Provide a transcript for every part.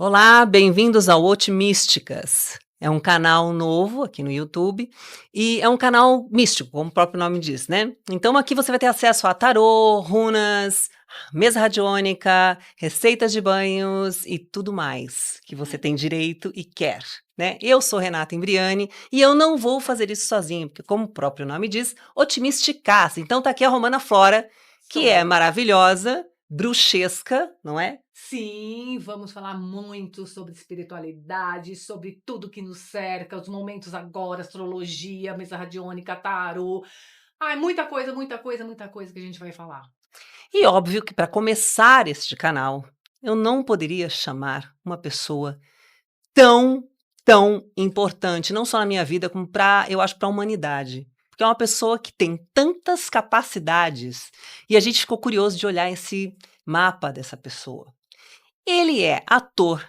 Olá, bem-vindos ao Otimísticas. É um canal novo aqui no YouTube e é um canal místico, como o próprio nome diz, né? Então aqui você vai ter acesso a tarô, runas, mesa radiônica, receitas de banhos e tudo mais que você tem direito e quer, né? Eu sou Renata Imbriani e eu não vou fazer isso sozinho, porque como o próprio nome diz, otimisticas. Então tá aqui a Romana Flora, que é maravilhosa, bruxesca, não é? Sim, vamos falar muito sobre espiritualidade, sobre tudo que nos cerca, os momentos agora, astrologia, mesa radiônica, tarô. Ai, muita coisa, muita coisa, muita coisa que a gente vai falar. E óbvio que para começar este canal, eu não poderia chamar uma pessoa tão, tão importante, não só na minha vida, como eu acho, para a humanidade. Porque é uma pessoa que tem tantas capacidades e a gente ficou curioso de olhar esse mapa dessa pessoa. Ele é ator,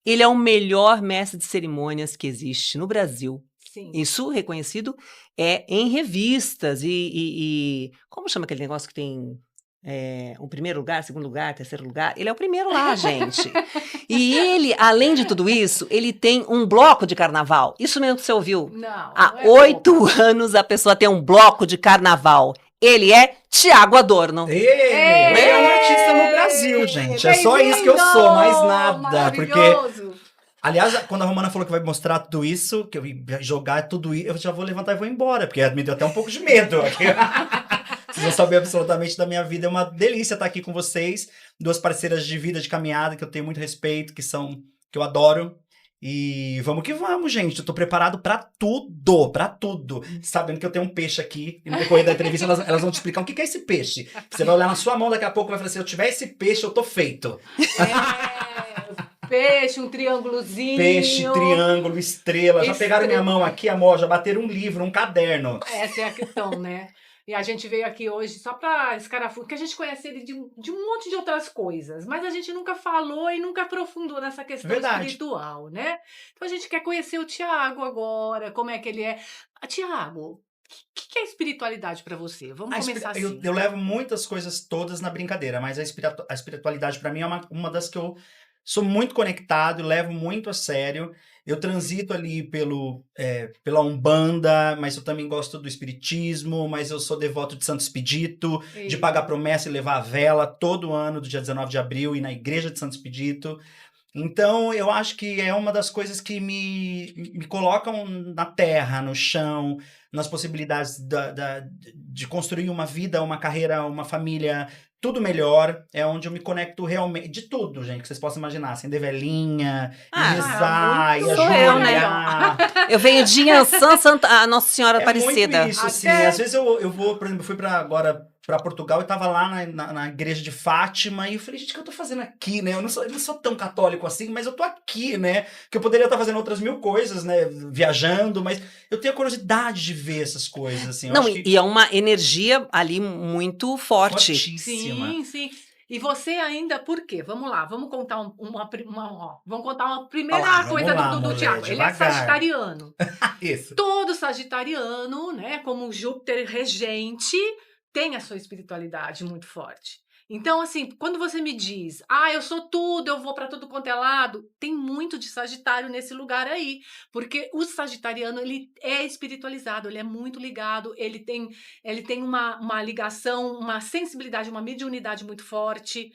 ele é o melhor mestre de cerimônias que existe no Brasil. Sim. Isso reconhecido em revistas e como chama aquele negócio que tem o primeiro lugar, segundo lugar, terceiro lugar? Ele é o primeiro lá, gente. E ele, além de tudo isso, ele tem um bloco de carnaval. Isso mesmo que você ouviu. Não, Há não é 8 pouco. anos a pessoa tem um bloco de carnaval. Ele é Tiago Adorno. Ele é um artista no Brasil, gente. É só isso que eu sou, mais nada. Porque, Maravilhoso. aliás, quando a Romana falou que vai mostrar tudo isso, que eu ia jogar tudo isso, eu já vou levantar e vou embora, porque me deu até um pouco de medo. Vocês vão saber absolutamente da minha vida. É uma delícia estar aqui com vocês. Duas parceiras de vida, de caminhada, que eu tenho muito respeito, que eu adoro. E vamos que vamos, gente. Eu tô preparado pra tudo, pra tudo. Sabendo que eu tenho um peixe aqui, e no decorrer da entrevista elas vão te explicar o que é esse peixe. Você vai olhar na sua mão daqui a pouco e vai falar assim, se eu tiver esse peixe, eu tô feito. Peixe, um triângulozinho. Peixe, triângulo, estrela. Já pegaram minha mão aqui, amor, já bateram um livro, um caderno. Essa é a questão, né? E a gente veio aqui hoje só para escarafujar, porque a gente conhece ele de um monte de outras coisas, mas a gente nunca falou e nunca aprofundou nessa questão espiritual, né? Então a gente quer conhecer o Tiago agora, como é que ele é. Tiago, o que é espiritualidade para você? Vamos começar assim. Eu levo muitas coisas todas na brincadeira, mas a espiritualidade para mim é uma das que eu sou muito conectado, levo muito a sério. Eu transito ali pela Umbanda, mas eu também gosto do espiritismo, mas eu sou devoto de Santo Expedito, de pagar promessa e levar a vela todo ano, do dia 19 de abril, e na igreja de Santo Expedito. Então, eu acho que é uma das coisas que me colocam na terra, no chão, nas possibilidades de construir uma vida, uma carreira, uma família, tudo melhor. É onde eu me conecto realmente, de tudo, gente, que vocês possam imaginar. Acender velhinha, e rezar, e sou eu, né? ajoelhar. Eu venho de Ançã, a Nossa Senhora Aparecida. Muito isso, assim. Às vezes eu vou, por exemplo, eu fui agora para Portugal e tava lá na igreja de Fátima e eu falei, gente, o que eu tô fazendo aqui, né? Eu não sou tão católico assim, mas eu tô aqui, né? Que eu poderia estar fazendo outras mil coisas, né? Viajando, mas eu tenho a curiosidade de ver essas coisas, assim. Eu Não, acho que e é uma energia ali muito forte. fortíssima. Sim, sim. E você ainda, por quê? Vamos lá, vamos contar vamos contar uma primeira Vamos coisa lá, do mulher, Tiago. Ele é devagar. sagitariano. Isso. Todo sagitariano, né, como Júpiter regente, tem a sua espiritualidade muito forte. Então, assim, quando você me diz, eu sou tudo, eu vou para tudo quanto é lado, tem muito de Sagitário nesse lugar aí, porque o sagitariano, ele é espiritualizado, ele é muito ligado, ele tem uma ligação, uma sensibilidade, uma mediunidade muito forte.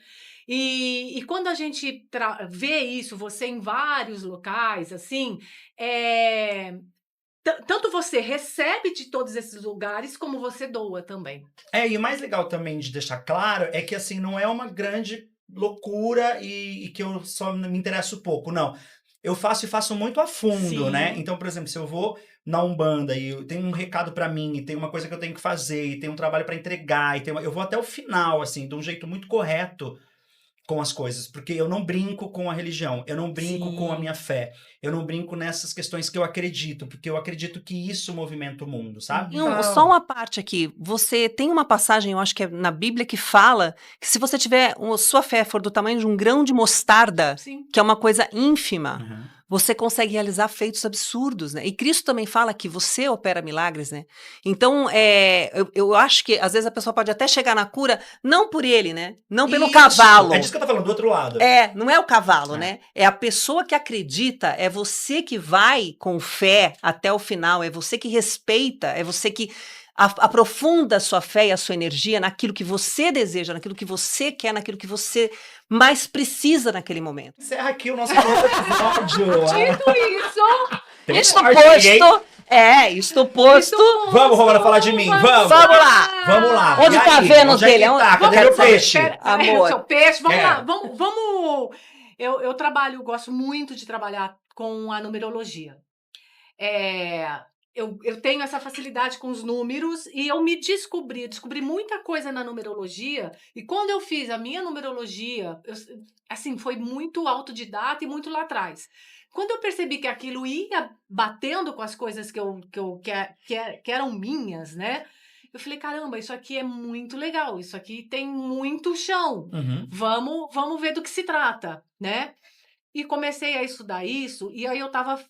E quando a gente vê isso, você em vários locais, assim, tanto você recebe de todos esses lugares, como você doa também. E o mais legal também de deixar claro é que, assim, não é uma grande loucura e que eu só me interesso pouco, não. Eu faço muito a fundo, Sim. né? Então, por exemplo, se eu vou na Umbanda e eu tenho um recado pra mim, e tem uma coisa que eu tenho que fazer, e tem um trabalho pra entregar, eu vou até o final, assim, de um jeito muito correto com as coisas, porque eu não brinco com a religião, eu não brinco com a minha fé, eu não brinco nessas questões que eu acredito, porque eu acredito que isso movimenta o mundo, sabe? Não, só uma parte aqui. Você tem uma passagem, eu acho que é na Bíblia, que fala que se você tiver, sua fé for do tamanho de um grão de mostarda, Sim. que é uma coisa ínfima, você consegue realizar feitos absurdos, né? E Cristo também fala que você opera milagres, né? Então, eu acho que às vezes a pessoa pode até chegar na cura, não por ele, né? Não pelo Isso, cavalo. é disso que eu tô falando, do outro lado. Não é o cavalo, É. né? É a pessoa que acredita, é você que vai com fé até o final, é você que respeita, é você que aprofunda a sua fé e a sua energia naquilo que você deseja, naquilo que você quer, naquilo que você mais precisa naquele momento. Encerra aqui o nosso episódio. Dito isso, Tem Isto sorte, hein? isto posto. Vamos, Romana, falar de mim, vamos. Vamos lá. Vamos lá. Onde E tá a aí? Vênus Onde é que dele? tá? Cadê Quero meu saber. peixe? Amor. o seu peixe, vamos lá, É. vamos. Eu trabalho, gosto muito de trabalhar com a numerologia. Eu tenho essa facilidade com os números e eu descobri muita coisa na numerologia. E quando eu fiz a minha numerologia, assim, foi muito autodidata e muito lá atrás. Quando eu percebi que aquilo ia batendo com as coisas que eram minhas, né? Eu falei, caramba, isso aqui é muito legal, isso aqui tem muito chão. Uhum. Vamos ver do que se trata, né? E comecei a estudar isso, e aí eu tava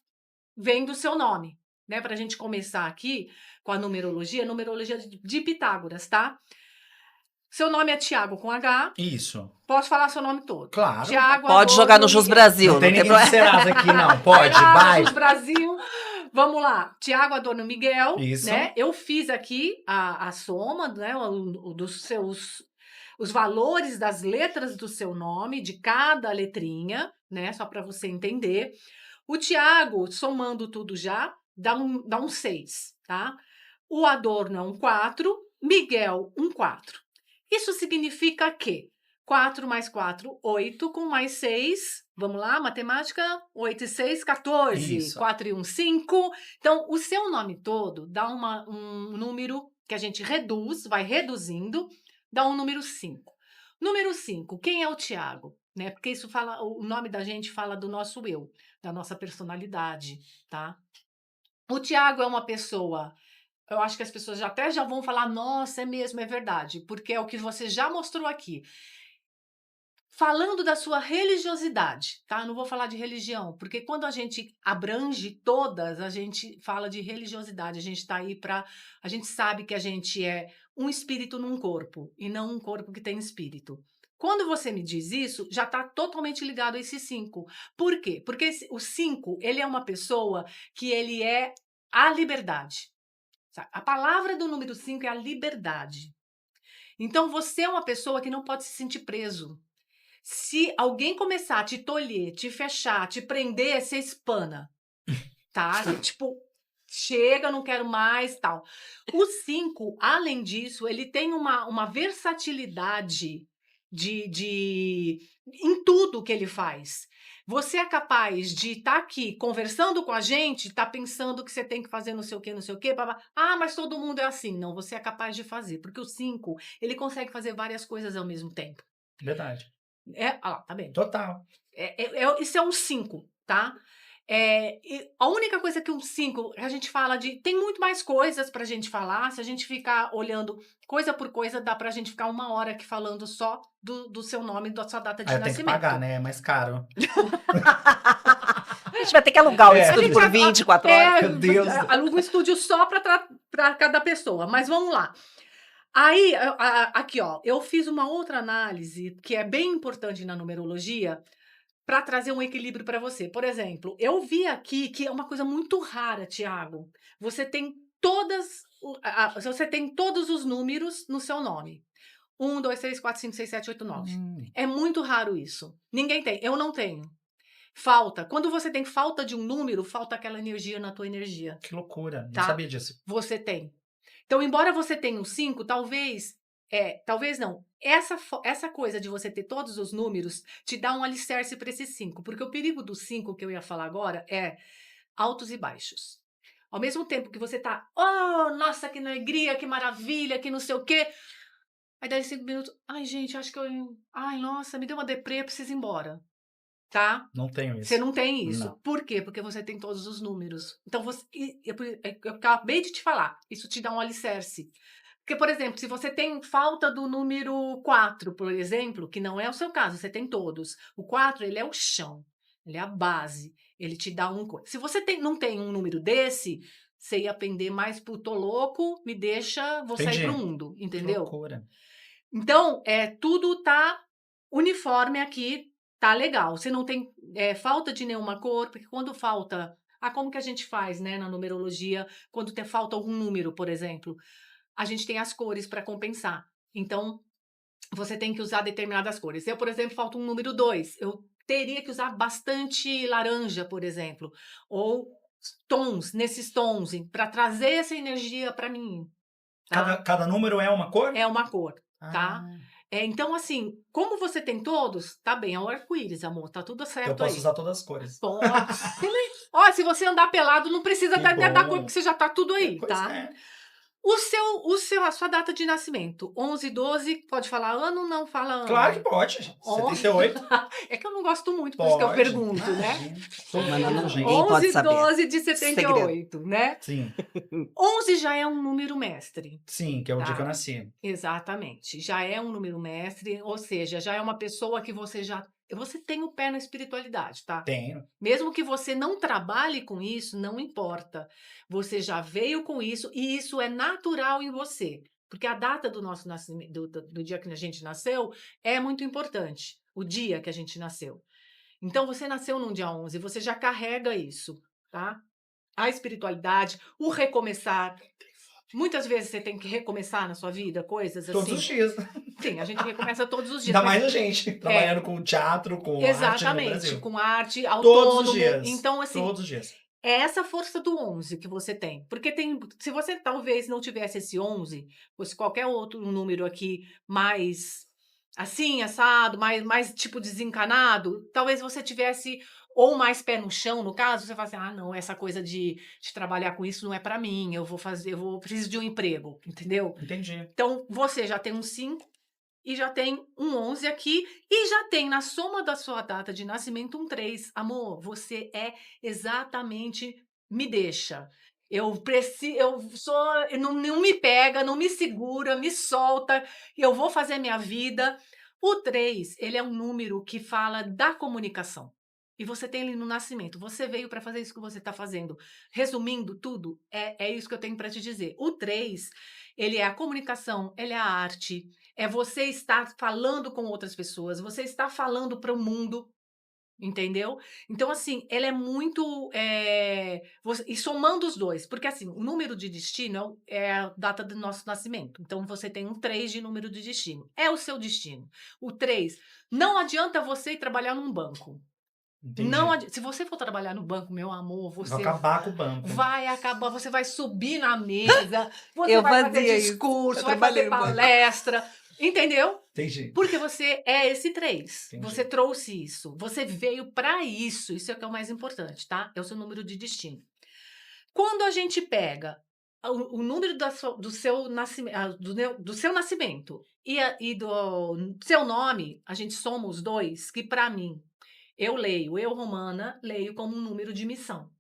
vendo o seu nome, né? Pra gente começar aqui com a numerologia de Pitágoras, tá? Seu nome é Tiago com H, Isso. posso falar seu nome todo. Claro. Tiago Pode Adorno jogar no Jus Miguel. Brasil. Não tem ninguém de problema. Serasa aqui, não. Pode, vai. Jus Brasil. Vamos lá. Tiago Adorno Miguel, Isso. né? Eu fiz aqui a soma, né, dos seus os valores das letras do seu nome, de cada letrinha, né? Só para você entender. O Tiago, somando tudo já, dá um 6, tá? O Adorno é um 4, Miguel um 4. Isso significa que 4 mais 4, 8, com mais 6, vamos lá, matemática, 8 e 6, 14, Isso. 4 e 1, 5. Então, o seu nome todo dá um número que a gente reduz, vai reduzindo, dá um número 5. Número 5, quem é o Tiago? Né? Porque isso fala, o nome da gente fala do nosso eu, da nossa personalidade, tá? O Tiago é uma pessoa, eu acho que as pessoas já vão falar, nossa, é mesmo, é verdade, porque é o que você já mostrou aqui. Falando da sua religiosidade, tá? Não vou falar de religião, porque quando a gente abrange todas, a gente fala de religiosidade, a gente tá aí a gente sabe que a gente é um espírito num corpo, e não um corpo que tem espírito. Quando você me diz isso, já está totalmente ligado a esse 5. Por quê? Porque o 5, ele é uma pessoa que ele é a liberdade. Sabe? A palavra do número 5 é a liberdade. Então, você é uma pessoa que não pode se sentir preso. Se alguém começar a te tolher, te fechar, te prender, você espana, tá? Tipo, chega, não quero mais, tal. O 5, além disso, ele tem uma versatilidade em tudo que ele faz. Você é capaz de estar aqui conversando com a gente, tá pensando que você tem que fazer não sei o quê, blá, blá. Ah, mas todo mundo é assim. Não, você é capaz de fazer, porque o 5, ele consegue fazer várias coisas ao mesmo tempo. Verdade. Tá bem. Total. Isso é um 5, tá? E a única coisa que um 5, a gente fala tem muito mais coisas pra gente falar, se a gente ficar olhando coisa por coisa, dá pra gente ficar 1 hora aqui falando só do seu nome, da sua data de Aí eu tenho nascimento. que pagar, né? É mais caro. A gente vai ter que alugar o É. estúdio por 24 horas. Meu Deus. Aluga um estúdio só pra cada pessoa, mas vamos lá. Aí, aqui, ó, eu fiz uma outra análise que é bem importante na numerologia para trazer um equilíbrio para você. Por exemplo, eu vi aqui que é uma coisa muito rara, Tiago. Você tem todos os números no seu nome. 1, 2, 3, 4, 5, 6, 7, 8, 9. É muito raro isso. Ninguém tem. Eu não tenho. Falta. Quando você tem falta de um número, falta aquela energia na tua energia. Que loucura. Tá. Não sabia disso. Você tem. Então, embora você tenha um 5, talvez não. Essa coisa de você ter todos os números te dá um alicerce para esse 5. Porque o perigo do 5 que eu ia falar agora é altos e baixos. Ao mesmo tempo que você tá, oh, nossa, que alegria, que maravilha, que não sei o quê. Aí daí 5 minutos, ai, gente, acho que ai, nossa, me deu uma deprê, preciso ir embora. Tá? Não tenho isso. Você não tem isso. Não. Por quê? Porque você tem todos os números. Então, eu acabei de te falar. Isso te dá um alicerce. Porque, por exemplo, se você tem falta do número 4, por exemplo, que não é o seu caso, você tem todos. O 4, ele é o chão. Ele é a base. Ele te dá um coisa. Se você não tem um número desse, você ia pender mais pro tô louco, me deixa, vou sair pro Entendi. mundo, Que entendeu? loucura. Então, tudo tá uniforme aqui, tá legal. Você não tem falta de nenhuma cor, porque quando falta. Ah, como que a gente faz, né, na numerologia, quando falta algum número, por exemplo? A gente tem as cores para compensar. Então, você tem que usar determinadas cores. Eu, por exemplo, falta um número 2. Eu teria que usar bastante laranja, por exemplo, ou tons, nesses tons, para trazer essa energia para mim, tá? Cada número é uma cor? É uma cor, tá? Ah, Então, assim, como você tem todos, tá bem, é o arco-íris, amor, tá tudo eu certo posso aí. usar todas as cores. Pode. Ó, se você andar pelado, não precisa Que da cor, bom. porque você já tá tudo aí, Pois tá? é. A sua data de nascimento, 11, 12, pode falar ano? Não fala ano. Claro que pode. 78? É que eu não gosto muito, por isso que eu Pode. pergunto, né? Imagina. Tô Mas não, tudo, gente. ninguém pode 11, saber. 12 de Segredo. 78, né? Sim, 11 já é um número mestre. sim, que é o dia Tá. que eu nasci. Exatamente. Já é um número mestre, ou seja, já é uma pessoa que você tem o pé na espiritualidade, tá? Tenho. Mesmo que você não trabalhe com isso, não importa. Você já veio com isso e isso é natural em você. Porque a data do nosso nascimento, do dia que a gente nasceu, é muito importante. O dia que a gente nasceu. Então, você nasceu num dia 11, você já carrega isso, tá? A espiritualidade, o recomeçar. Muitas vezes você tem que recomeçar na sua vida, coisas Todos os assim. dias. Sim, a gente recomeça todos os dias. Ainda mas- mais a gente, trabalhando com teatro, com arte no Exatamente, Brasil. com arte, Todos os autônomo. dias. Então, assim, Todos os dias. é essa força do 11 que você tem. Porque se você talvez não tivesse esse 11, fosse qualquer outro número aqui mais assim, assado, mais tipo desencanado, talvez você tivesse ou mais pé no chão, no caso, você fala assim: "Ah, não, essa coisa de trabalhar com isso não é para mim, preciso de um emprego", entendeu? Entendi. Então, você já tem um 5 e já tem um 11 aqui, e já tem na soma da sua data de nascimento um 3. Amor, você é exatamente me deixa. Não me pega, não me segura, me solta, eu vou fazer minha vida. O 3, ele é um número que fala da comunicação. E você tem ele no nascimento. Você veio para fazer isso que você está fazendo. Resumindo tudo, é isso que eu tenho para te dizer. O 3, ele é a comunicação, ele é a arte, é você estar falando com outras pessoas, você está falando para o mundo, entendeu? Então, assim, ela é muito. E somando os dois, porque assim, o número de destino é a data do nosso nascimento. Então, você tem um 3 de número de destino. É o seu destino. O 3, não adianta você ir trabalhar num banco. Entendi. Se você for trabalhar no banco, meu amor, Vou você acabar com o banco. vai acabar, você vai subir na mesa, você Eu vai fazer fazia isso. discurso, Eu vai trabalhei fazer no banco. palestra, entendeu? Entendi. Porque você é esse 3. Entendi. Você trouxe isso. Você veio para isso. Isso é o que é o mais importante, tá? É o seu número de destino. Quando a gente pega o número do seu nascimento, do seu nascimento e do seu nome, a gente soma os dois, que para mim, eu, Romana, leio como um número de missão.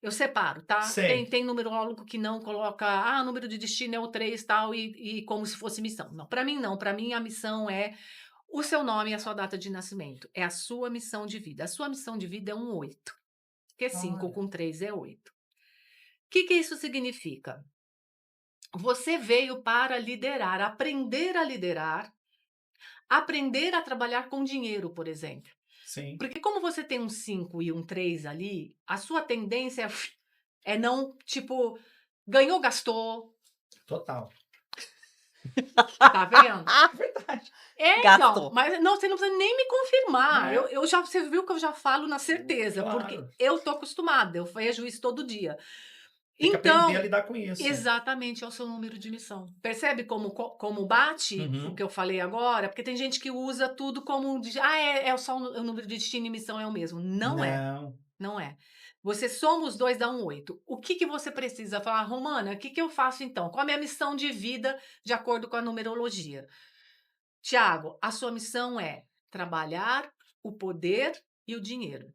Eu separo, tá? Sei. Tem numerólogo que não coloca, o número de destino é o 3 tal, e como se fosse missão. Não, para mim não. Para mim a missão é o seu nome e a sua data de nascimento. É a sua missão de vida. A sua missão de vida é um 8. Porque 5 Olha. com 3 é 8. O que isso significa? Você veio para liderar, aprender a trabalhar com dinheiro, por exemplo. Sim. Porque como você tem um 5 e um 3 ali, a sua tendência é não, tipo, ganhou, gastou, Total. tá vendo? Verdade. Gastou. Então, mas não, você não precisa nem me confirmar. É. Você viu que eu já falo na certeza, Claro. porque eu tô acostumada, eu vejo isso todo dia. Tem que Então, aprender a lidar com isso. exatamente, é o seu número de missão. Percebe como bate Uhum. o que eu falei agora? Porque tem gente que usa tudo como só o número de destino e missão é o mesmo. Não é. Não é. Você soma os dois, dá um 8. O que você precisa falar, Romana? O que eu faço então? Qual a minha missão de vida de acordo com a numerologia? Tiago, a sua missão é trabalhar o poder e o dinheiro.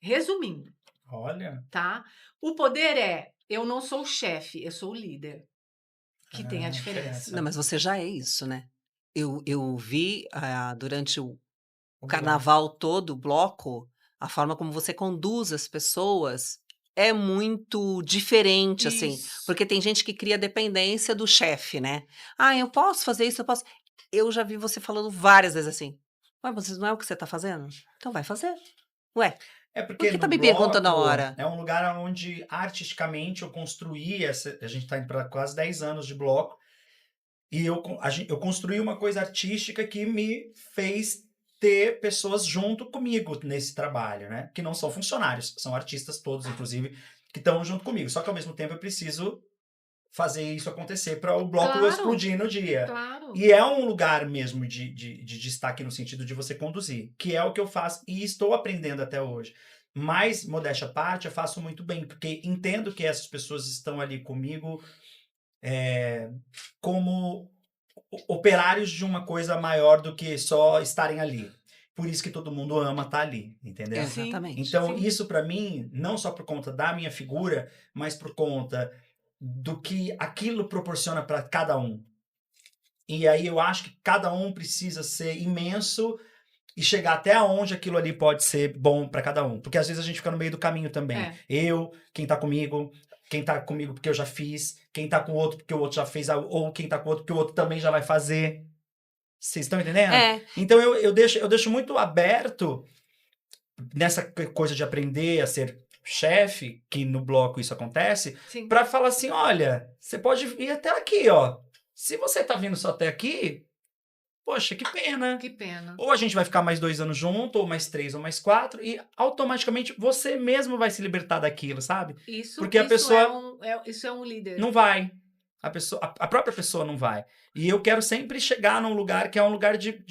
Resumindo, Olha. tá? O poder eu não sou o chefe, eu sou o líder. Que tem a diferença. Não, mas você já é isso, né? Eu vi durante o O carnaval todo, o bloco, a forma como você conduz as pessoas é muito diferente, assim, Isso. porque tem gente que cria dependência do chefe, né. "Ah, eu posso fazer isso, eu posso", eu já vi você falando várias vezes assim: "Ué, mas não é o que você tá fazendo? Então vai fazer. Ué, É por porque que no tá me perguntando a bloco hora?" é um lugar onde artisticamente eu construí essa. A gente está indo para quase 10 anos de bloco, e eu construí uma coisa artística que me fez ter pessoas junto comigo nesse trabalho, né? Que não são funcionários, são artistas todos, inclusive, que estão junto comigo. Só que ao mesmo tempo eu preciso fazer isso acontecer para o bloco Claro, explodir no dia. claro. E é um lugar mesmo de destaque no sentido de você conduzir, que é o que eu faço e estou aprendendo até hoje. Mas, modéstia à parte, eu faço muito bem, porque entendo que essas pessoas estão ali comigo como operários de uma coisa maior do que só estarem ali. Por isso que todo mundo ama estar ali, entendeu? Sim, Exatamente. Então, sim. isso para mim, não só por conta da minha figura, mas por conta do que aquilo proporciona para cada um. E aí eu acho que cada um precisa ser imenso e chegar até onde aquilo ali pode ser bom para cada um. Porque às vezes a gente fica no meio do caminho também. É. Eu, quem tá comigo porque eu já fiz, quem tá com o outro porque o outro já fez, ou quem tá com o outro porque o outro também já vai fazer. Vocês estão entendendo? É, Então eu deixo muito aberto nessa coisa de aprender a ser chefe, que no bloco isso acontece, Sim. para falar assim, olha, você pode ir até aqui, ó. Se você tá vindo só até aqui, poxa, que pena. Que pena. Ou a gente vai ficar mais 2 anos junto, ou mais 3, ou mais 4, e automaticamente você mesmo vai se libertar daquilo, sabe? Porque a pessoa Isso é um líder. não vai. A própria pessoa não vai. E eu quero sempre chegar num lugar que é um lugar de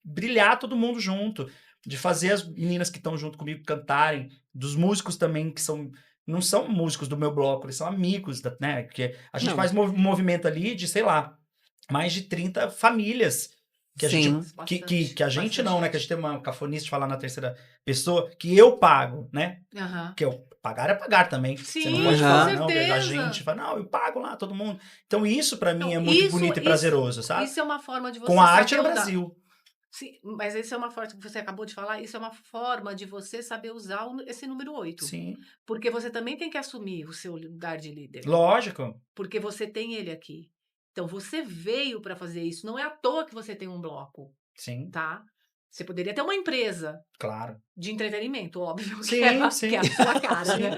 brilhar todo mundo junto. De fazer as meninas que estão junto comigo cantarem. Dos músicos também, que são. Não são músicos do meu bloco, eles são amigos, né? Porque a gente não, faz um movimento ali de, sei lá, mais de 30 famílias. Que a gente. sim, Que a gente Bastante não, né? Que a gente. gente tem uma cafonice de falar na terceira pessoa, que eu pago, né? Aham. Que eu pagar é pagar também. Você não pode Sim, com aham, falar, não, a gente certeza. fala, não, eu pago lá, todo mundo. Então isso pra mim Não, é muito bonito e prazeroso, sabe? isso é uma forma de Com a você arte saber no usar. Brasil. Sim, mas isso é uma forma que você acabou de falar, isso é uma forma de você saber usar esse número 8, Sim, porque você também tem que assumir o seu lugar de líder, lógico. porque você tem ele aqui. Então você veio para fazer isso, não é à toa que você tem um bloco, Sim, tá? Você poderia ter uma empresa claro. de entretenimento, óbvio, Sim, que é sim, a sua cara, né? sim.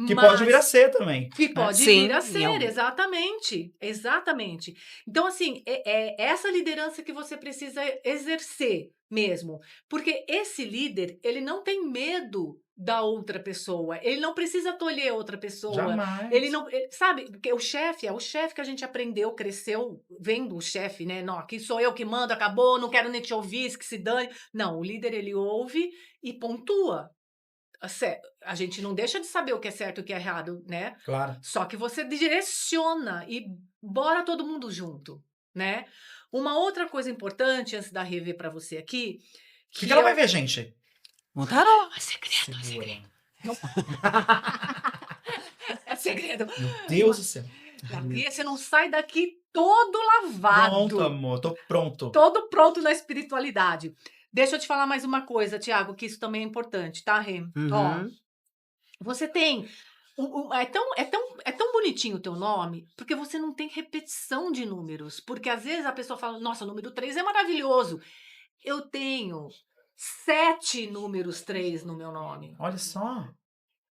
Que pode vir a Mas ser também, que né? pode vir sim, a ser, exatamente, exatamente. Então, assim, é essa liderança que você precisa exercer mesmo, porque esse líder, ele não tem medo da outra pessoa, ele não precisa tolher outra pessoa, ele Jamais. não, sabe, porque o chefe é o chefe que a gente aprendeu, cresceu vendo o chefe, né? Não, aqui sou eu que mando, acabou, não quero nem te ouvir, que se dane. Não, o líder ele ouve e pontua. A gente não deixa de saber o que é certo e o que é errado, né? Claro. Só que você direciona e bora todo mundo junto, né? Uma outra coisa importante, antes da rever para você aqui, O que que ela vai eu. ver, gente? um tarô. É segredo, é Segura. segredo. É segredo. Meu Deus do céu. Ai, meu Gabi, você não Deus. sai daqui todo Pronto, lavado, amor. Tô pronto. todo pronto na espiritualidade. Deixa eu te falar mais uma coisa, Tiago, que isso também é importante, tá, Rê? Ó, Uhum. você tem. É tão bonitinho o teu nome, porque você não tem repetição de números. Porque às vezes a pessoa fala, nossa, o número 3 é maravilhoso. Eu tenho 7 números 3 no meu nome. Olha só.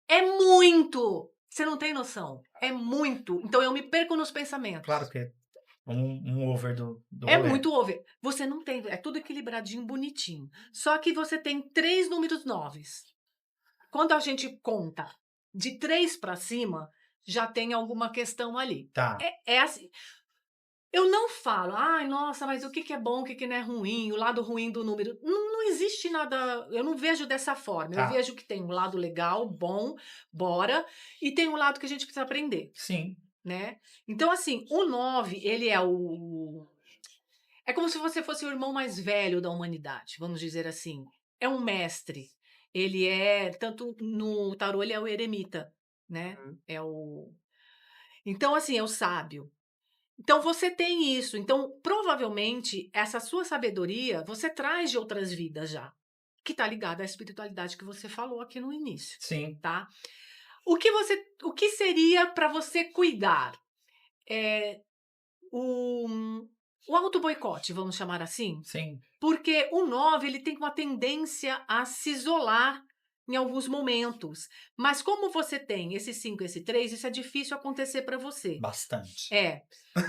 É muito! Você não tem noção. É muito. Então eu me perco nos Claro pensamentos. que é um over do É rolê. muito over. Você não tem. É tudo equilibradinho, bonitinho. Só que você tem 3 números 9. Quando a gente conta de 3 para cima, já tem alguma questão ali. Tá. É assim, eu não falo: "Ai, nossa, mas o que que é bom, o que que não é ruim, o lado ruim do número". Não existe nada, eu não vejo dessa forma, eu Tá. vejo que tem um lado legal, bom, bora, e tem um lado que a gente precisa aprender, Sim. né. Então, assim, o 9 ele é como se você fosse o irmão mais velho da humanidade, vamos dizer assim. É um mestre. Ele é, tanto no tarô, ele é o eremita, né? Uhum. É o. Então, assim, é o sábio. Então, você tem isso. Então, provavelmente, essa sua sabedoria você traz de outras vidas já. que tá ligada à espiritualidade que você falou aqui no início, Sim. tá? O que seria para você cuidar? O auto-boicote, vamos chamar assim? Sim. Porque o 9, ele tem uma tendência a se isolar em alguns momentos. Mas como você tem esse 5 e esse 3, isso é difícil acontecer para você. Bastante.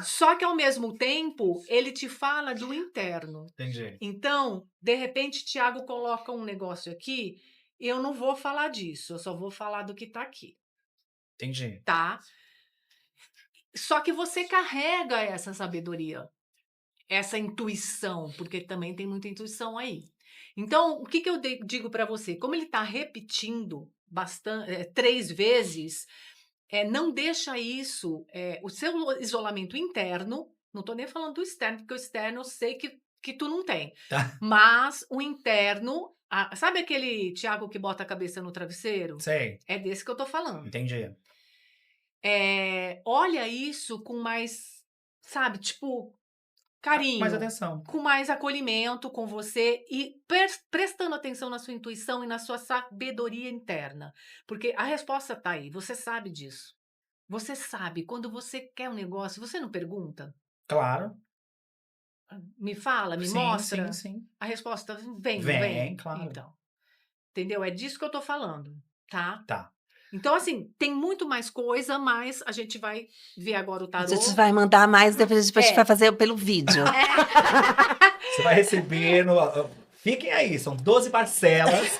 Só que ao mesmo tempo, ele te fala do interno. Entendi. Então, de repente, Tiago coloca um negócio aqui, eu não vou falar disso, eu só vou falar do que tá aqui, Entendi. tá? Só que você carrega essa sabedoria, essa intuição, porque também tem muita intuição aí. Então, o que eu digo para você? Como ele tá repetindo bastante, 3 vezes, não deixa isso, o seu isolamento interno, não tô nem falando do externo, porque o externo eu sei que tu não tem. Tá. Mas o interno, sabe aquele Tiago que bota a cabeça no travesseiro? Sei. É desse que eu tô falando. Entendi. Olha isso com mais, sabe, tipo, carinho. Mais atenção. Com mais acolhimento com você e prestando atenção na sua intuição e na sua sabedoria interna. Porque a resposta tá aí, você sabe disso. Você sabe, quando você quer um negócio, você não pergunta? Claro. Me fala, me Sim, mostra. sim. A resposta vem, não Vem, vem? claro. Então, entendeu? É disso que eu tô falando, tá? Tá. Então, assim, tem muito mais coisa, mas a gente vai ver agora o A tarô. gente vai mandar mais, depois a gente vai fazer pelo vídeo. Você vai receber Fiquem aí, são 12 parcelas.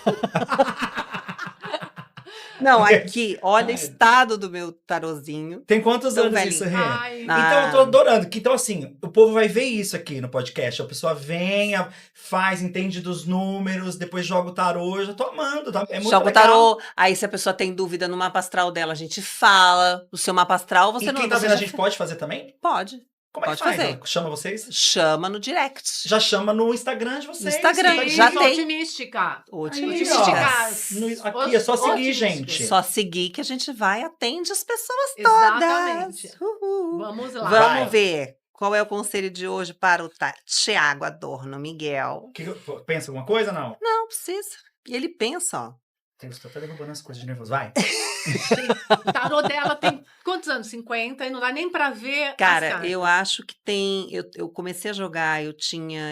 Não, aqui, olha o Ai. estado do meu tarozinho. Tem quantos Tão anos velhinho. isso, Rê? Ai, Então, eu tô adorando. Então, assim, o povo vai ver isso aqui no podcast. A pessoa vem, faz, entende dos números, depois joga o tarô. Eu já tô amando, tá? É muito Joga o legal. tarô, aí se a pessoa tem dúvida no mapa astral dela, a gente fala. O seu mapa astral, você E não... quem tá você vendo a já gente pode fazer também? Pode. Como é Pode que faz? fazer. Chama vocês? Chama no direct. Já chama no Instagram de vocês. No Instagram, que tá já aqui. tem. Otimística. Otimística. Aqui é só seguir, Otimística. gente. Só seguir que a gente vai, atende as pessoas Exatamente. todas. Uhul. Vamos lá. Vai. Vamos ver qual é o conselho de hoje para o Tiago Adorno Miguel. Pensa alguma coisa ou não? Não precisa. E ele pensa, ó. Estou até derrubando as coisas de nervoso. Vai. O tarô dela tem quantos anos? 50? E não dá nem pra ver as Cara, cartas. eu acho que tem. Eu comecei a jogar,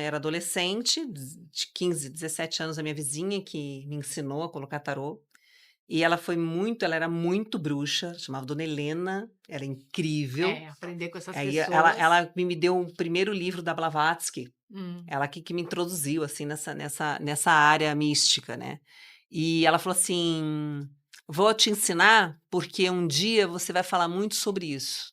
era adolescente, de 15, 17 anos, a minha vizinha que me ensinou a colocar tarô. E ela era muito bruxa, chamava Dona Helena, era incrível. Aprender com essas Aí pessoas. ela me deu o primeiro livro da Blavatsky, Hum. ela que me introduziu assim nessa área mística, né? E ela falou assim: vou te ensinar porque um dia você vai falar muito sobre isso.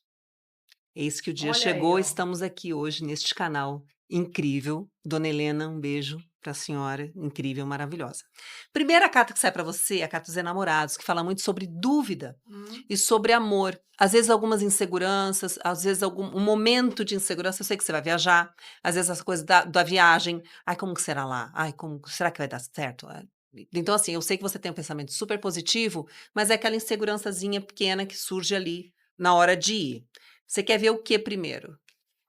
Eis que o dia Olha chegou, aí, ó. estamos aqui hoje neste canal incrível. Dona Helena, um beijo pra senhora, incrível, maravilhosa. Primeira carta que sai pra você é a carta dos enamorados, que fala muito sobre dúvida e sobre amor. Às vezes algumas inseguranças, às vezes um momento de insegurança. Eu sei que você vai viajar, às vezes essa coisa da viagem. Ai, como que será lá? Ai, será que vai dar certo? Então, assim, eu sei que você tem um pensamento super positivo, mas é aquela insegurançazinha pequena que surge ali na hora de ir. Você quer ver o que primeiro?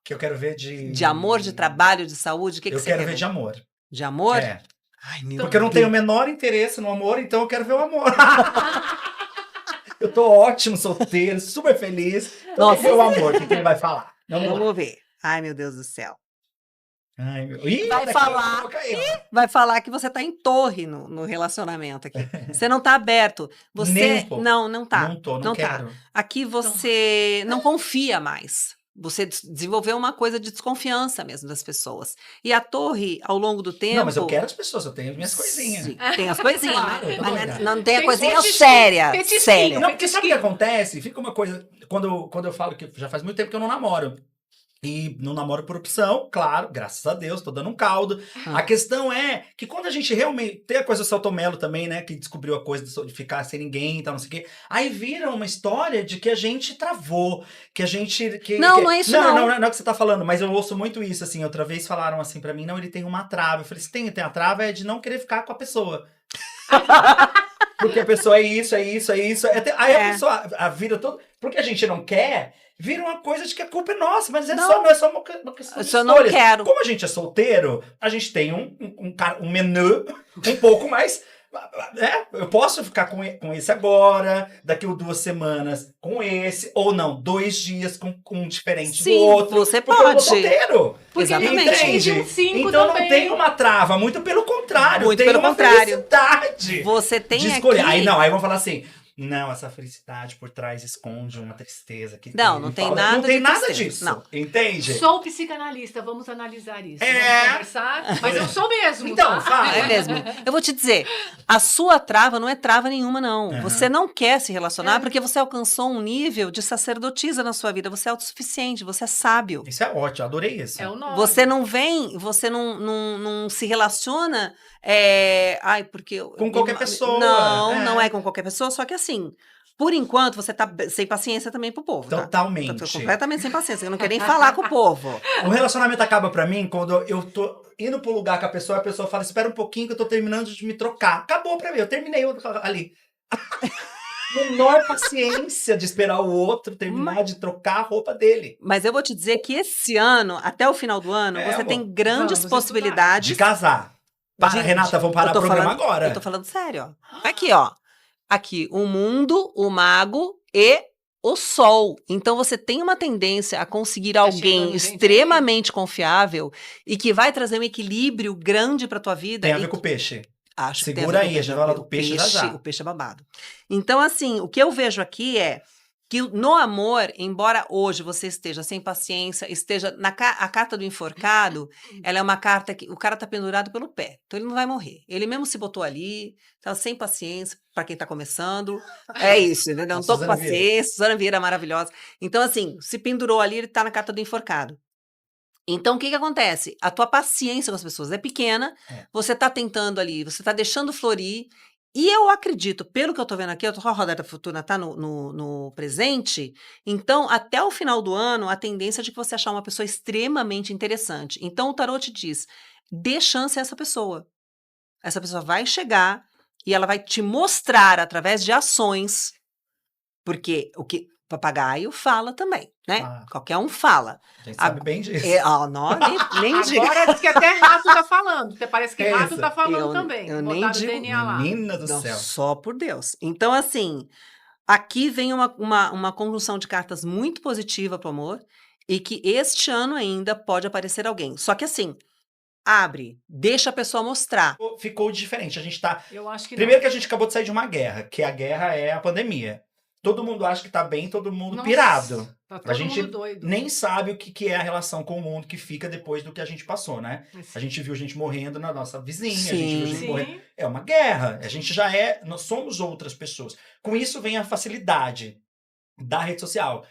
Que eu quero ver de... De amor, de trabalho, de saúde? O que eu você quero quer ver de amor. De amor? É. Ai, meu Porque eu não tenho o menor interesse no amor, então eu quero ver o amor. Eu tô ótimo, solteiro, super feliz. Então Nossa. eu quero ver o amor, o que ele vai falar? Vamos lá. Vamos ver. Ai, meu Deus do céu. Ai, meu... Ih, Vai daqui falar. a pouco aí, ó. Vai falar que você tá em torre no relacionamento aqui. Você não tá aberto. Você. Nem um pouco. Não tá. Não tô, não tá. quero. Aqui você não confia mais. Você desenvolveu uma coisa de desconfiança mesmo das pessoas. E a torre, ao longo do tempo. Não, mas eu quero as pessoas, eu tenho as minhas coisinhas. Sim, tem as coisinhas, Claro, eu tô mas doida. não tem a Tem coisinha petisquinho, séria. petisquinho. Séria. Não, porque sabe o que acontece? Fica uma coisa. Quando eu falo que já faz muito tempo que eu não namoro. E não namoro por opção, claro, graças a Deus, tô dando um caldo. A questão é que quando a gente realmente. Tem a coisa do Celto Mello também, né? Que descobriu a coisa de ficar sem ninguém e tal, não sei o quê. Aí vira uma história de que a gente travou, que a gente. Não é isso, não. Não é o que você tá falando, mas eu ouço muito isso, assim. Outra vez falaram assim pra mim, não, ele tem uma trava. Eu falei, se tem a trava é de não querer ficar com a pessoa. Porque a pessoa é isso. Aí a pessoa, a vida toda. Porque a gente não quer. vira uma coisa de que a culpa é nossa, mas Não. não é só uma questão Eu de só não escolhas. quero. Como a gente é solteiro, a gente tem um menu um pouco mais... eu posso ficar com esse agora, daqui a 2 semanas com esse, ou não, 2 dias com um diferente Sim, do outro. você porque eu pode. tô solteiro. Porque Exatamente. existe um 5 Então também. não tem uma trava, muito pelo contrário, Muito tem pelo uma contrário. felicidade Você tem de escolher. aqui... Aí vão falar assim, não, essa felicidade por trás esconde uma tristeza. Que Não, não tem nada Não tem de nada tristeza, disso, não. entende? Sou psicanalista, vamos analisar isso. É. Vamos conversar. Mas eu sou mesmo. Então, tá? fala. É mesmo. Eu vou te dizer, a sua trava não é trava nenhuma, não. Aham. Você não quer se relacionar É. porque você alcançou um nível de sacerdotisa na sua vida. Você é autossuficiente, você é sábio. Isso é ótimo, adorei isso. É o nome. Você não se relaciona. Porque. Com qualquer pessoa, Não, é. não é com qualquer pessoa, só que assim. Por enquanto, você tá sem paciência também pro povo. Tá? Totalmente. Tô completamente sem paciência. Eu não quero nem falar com o povo. O relacionamento acaba pra mim quando eu tô indo pro lugar com a pessoa fala, espera um pouquinho que eu tô terminando de me trocar. Acabou pra mim, eu terminei ali. Menor paciência de esperar o outro terminar de trocar a roupa dele. Mas eu vou te dizer que esse ano, até o final do ano, É, você tem amor. grandes Vamos possibilidades. De casar. De- Renata, vamos parar Eu tô o programa falando- agora. Eu tô falando sério, ó. Aqui, ó. Aqui, o mundo, o mago e o sol. Então você tem uma tendência a conseguir Tá alguém chegando gente extremamente confiável e que vai trazer um equilíbrio grande pra tua vida. Tem a e ver com o peixe. Acho que tem Segura a ver com aí, o a gente vai falar do peixe já já. O peixe é babado. Então, assim, o que eu vejo aqui é que no amor, embora hoje você esteja sem paciência, esteja a carta do enforcado, ela é uma carta que o cara tá pendurado pelo pé, então ele não vai morrer. Ele mesmo se botou ali, tá sem paciência para quem tá começando. É isso, entendeu? Não tô com Suzana Vieira. paciência, Suzana Vieira maravilhosa. Então assim, se pendurou ali, ele tá na carta do enforcado. Então, o que acontece? A tua paciência com as pessoas é pequena, você tá tentando ali, você tá deixando florir, e eu acredito, pelo que eu tô vendo aqui, a rodada da fortuna tá no presente, então, até o final do ano, a tendência é de que você achar uma pessoa extremamente interessante. Então, o tarô te diz, dê chance a essa pessoa. Essa pessoa vai chegar e ela vai te mostrar através de ações, porque o que papagaio fala também, né? Ah. Qualquer um fala. A gente sabe bem disso. Não, nem diga. Agora diz que até rato tá falando. Porque parece que É rato isso. tá falando Eu também. nem Botaram digo- o DNA lá. Menina do Não, céu. só por Deus. Então, assim, aqui vem uma conjunção de cartas muito positiva pro amor e que este ano ainda pode aparecer alguém. Só que assim, abre, deixa a pessoa mostrar. Ficou diferente. A gente tá. Eu acho que Primeiro que a gente acabou de sair de uma guerra, que a guerra é a pandemia. Todo mundo acha que tá bem, todo mundo Nossa, pirado. Tá todo A gente mundo doido. Nem sabe o que é a relação com o mundo que fica depois do que a gente passou, né? A gente viu gente morrendo na nossa vizinha, a gente viu gente Sim. morrendo. É uma guerra. A gente já é. Nós somos outras pessoas. Com isso vem a facilidade da rede social.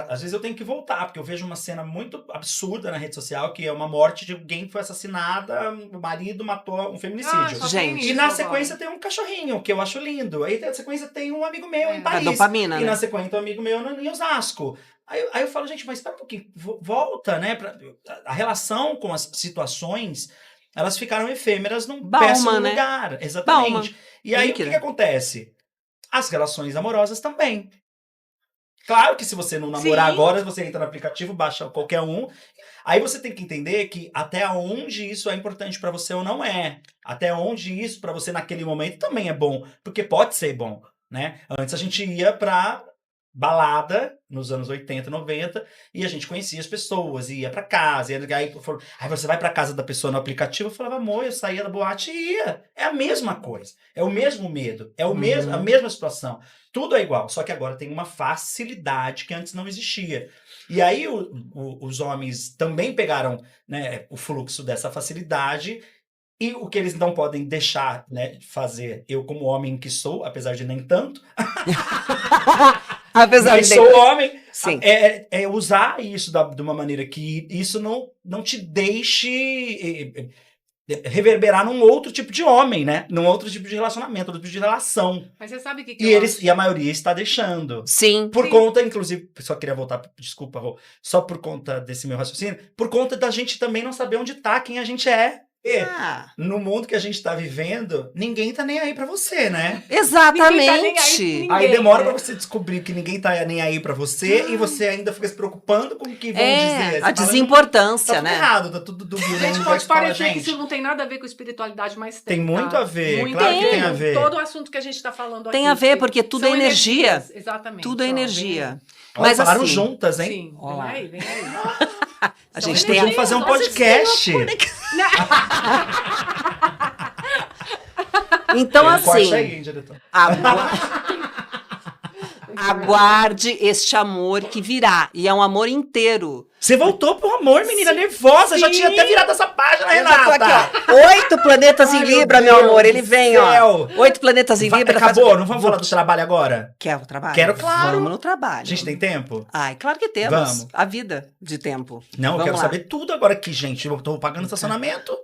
Às vezes eu tenho que voltar, porque eu vejo uma cena muito absurda na rede social, que é uma morte de alguém que foi assassinada, o marido matou um feminicídio. só Gente. tem E isso na agora. sequência tem um cachorrinho, que eu acho lindo. Aí na sequência tem um amigo meu em A Paris. dopamina, E na né? sequência tem um amigo meu em Osasco. Aí eu falo, gente, mas espera um pouquinho, volta, né? A relação com as situações, elas ficaram efêmeras num Bauman, péssimo né? lugar. Exatamente. Bauman. E aí Líquida. o que acontece? As relações amorosas também. Claro que se você não namorar Sim. agora, você entra no aplicativo, baixa qualquer um. Aí você tem que entender que até onde isso é importante pra você ou não é. Até onde isso pra você naquele momento também é bom. Porque pode ser bom, né? Antes a gente ia pra balada, nos anos 80, 90, e a gente conhecia as pessoas, ia pra casa. Aí você vai pra casa da pessoa no aplicativo, eu falava, amor, eu saía da boate e ia. É a mesma coisa. É o mesmo medo. É a mesma situação. Tudo é igual, só que agora tem uma facilidade que antes não existia. E aí os homens também pegaram, né, o fluxo dessa facilidade e o que eles não podem deixar, né, fazer, eu como homem que sou, apesar de nem tanto, Apesar mas de sou homem, Sim. é usar isso de uma maneira que isso não te deixe reverberar num outro tipo de homem, né? Num outro tipo de relacionamento, outro tipo de relação. Mas você sabe o que E eu acho? a maioria está deixando. Sim. Por Sim. conta, inclusive, só queria voltar, desculpa, Rô, só por conta desse meu raciocínio, por conta da gente também não saber onde tá, quem a gente é. Ah, no mundo que a gente tá vivendo, ninguém tá nem aí pra você, né? exatamente. Aí demora pra né? você descobrir que ninguém tá nem aí pra você e você ainda fica se preocupando com o que vão A dizer. Você fala, tá desimportância, tudo né? errado, tá tudo duvido. Gente, Não pode fala, parecer que gente, isso não tem nada a ver com espiritualidade, mas tem tem, muito tá? a ver, Muito claro que tem a com ver. todo o assunto que a gente tá falando Tem aqui. a ver, porque tudo é são energia. energias, exatamente. Tudo é ó, vem energia. Olha, Mas falaram assim, juntas, hein? Sim, Ó vem lá. aí, vem aí. a São gente tem Podiam fazer um energias, podcast. Então, Tem um corte assim, aí, hein, diretor? aguarde este amor que virá. E é um amor inteiro. Você voltou pro amor, menina nervosa. Já tinha até virado essa página, Eu já tô Renata. aqui, ó. 8 planetas Ai, em meu Libra, meu Deus amor. Ele do vem, céu. ó. 8 planetas em Libra. faz o Acabou, quê? não vamos falar do trabalho agora? Quer o trabalho? Quero, claro. Vamos no trabalho. A gente tem tempo? Ai, claro que temos. Vamos. A vida de tempo. Não, eu Vamos quero lá. saber tudo agora aqui, gente. Eu tô pagando estacionamento.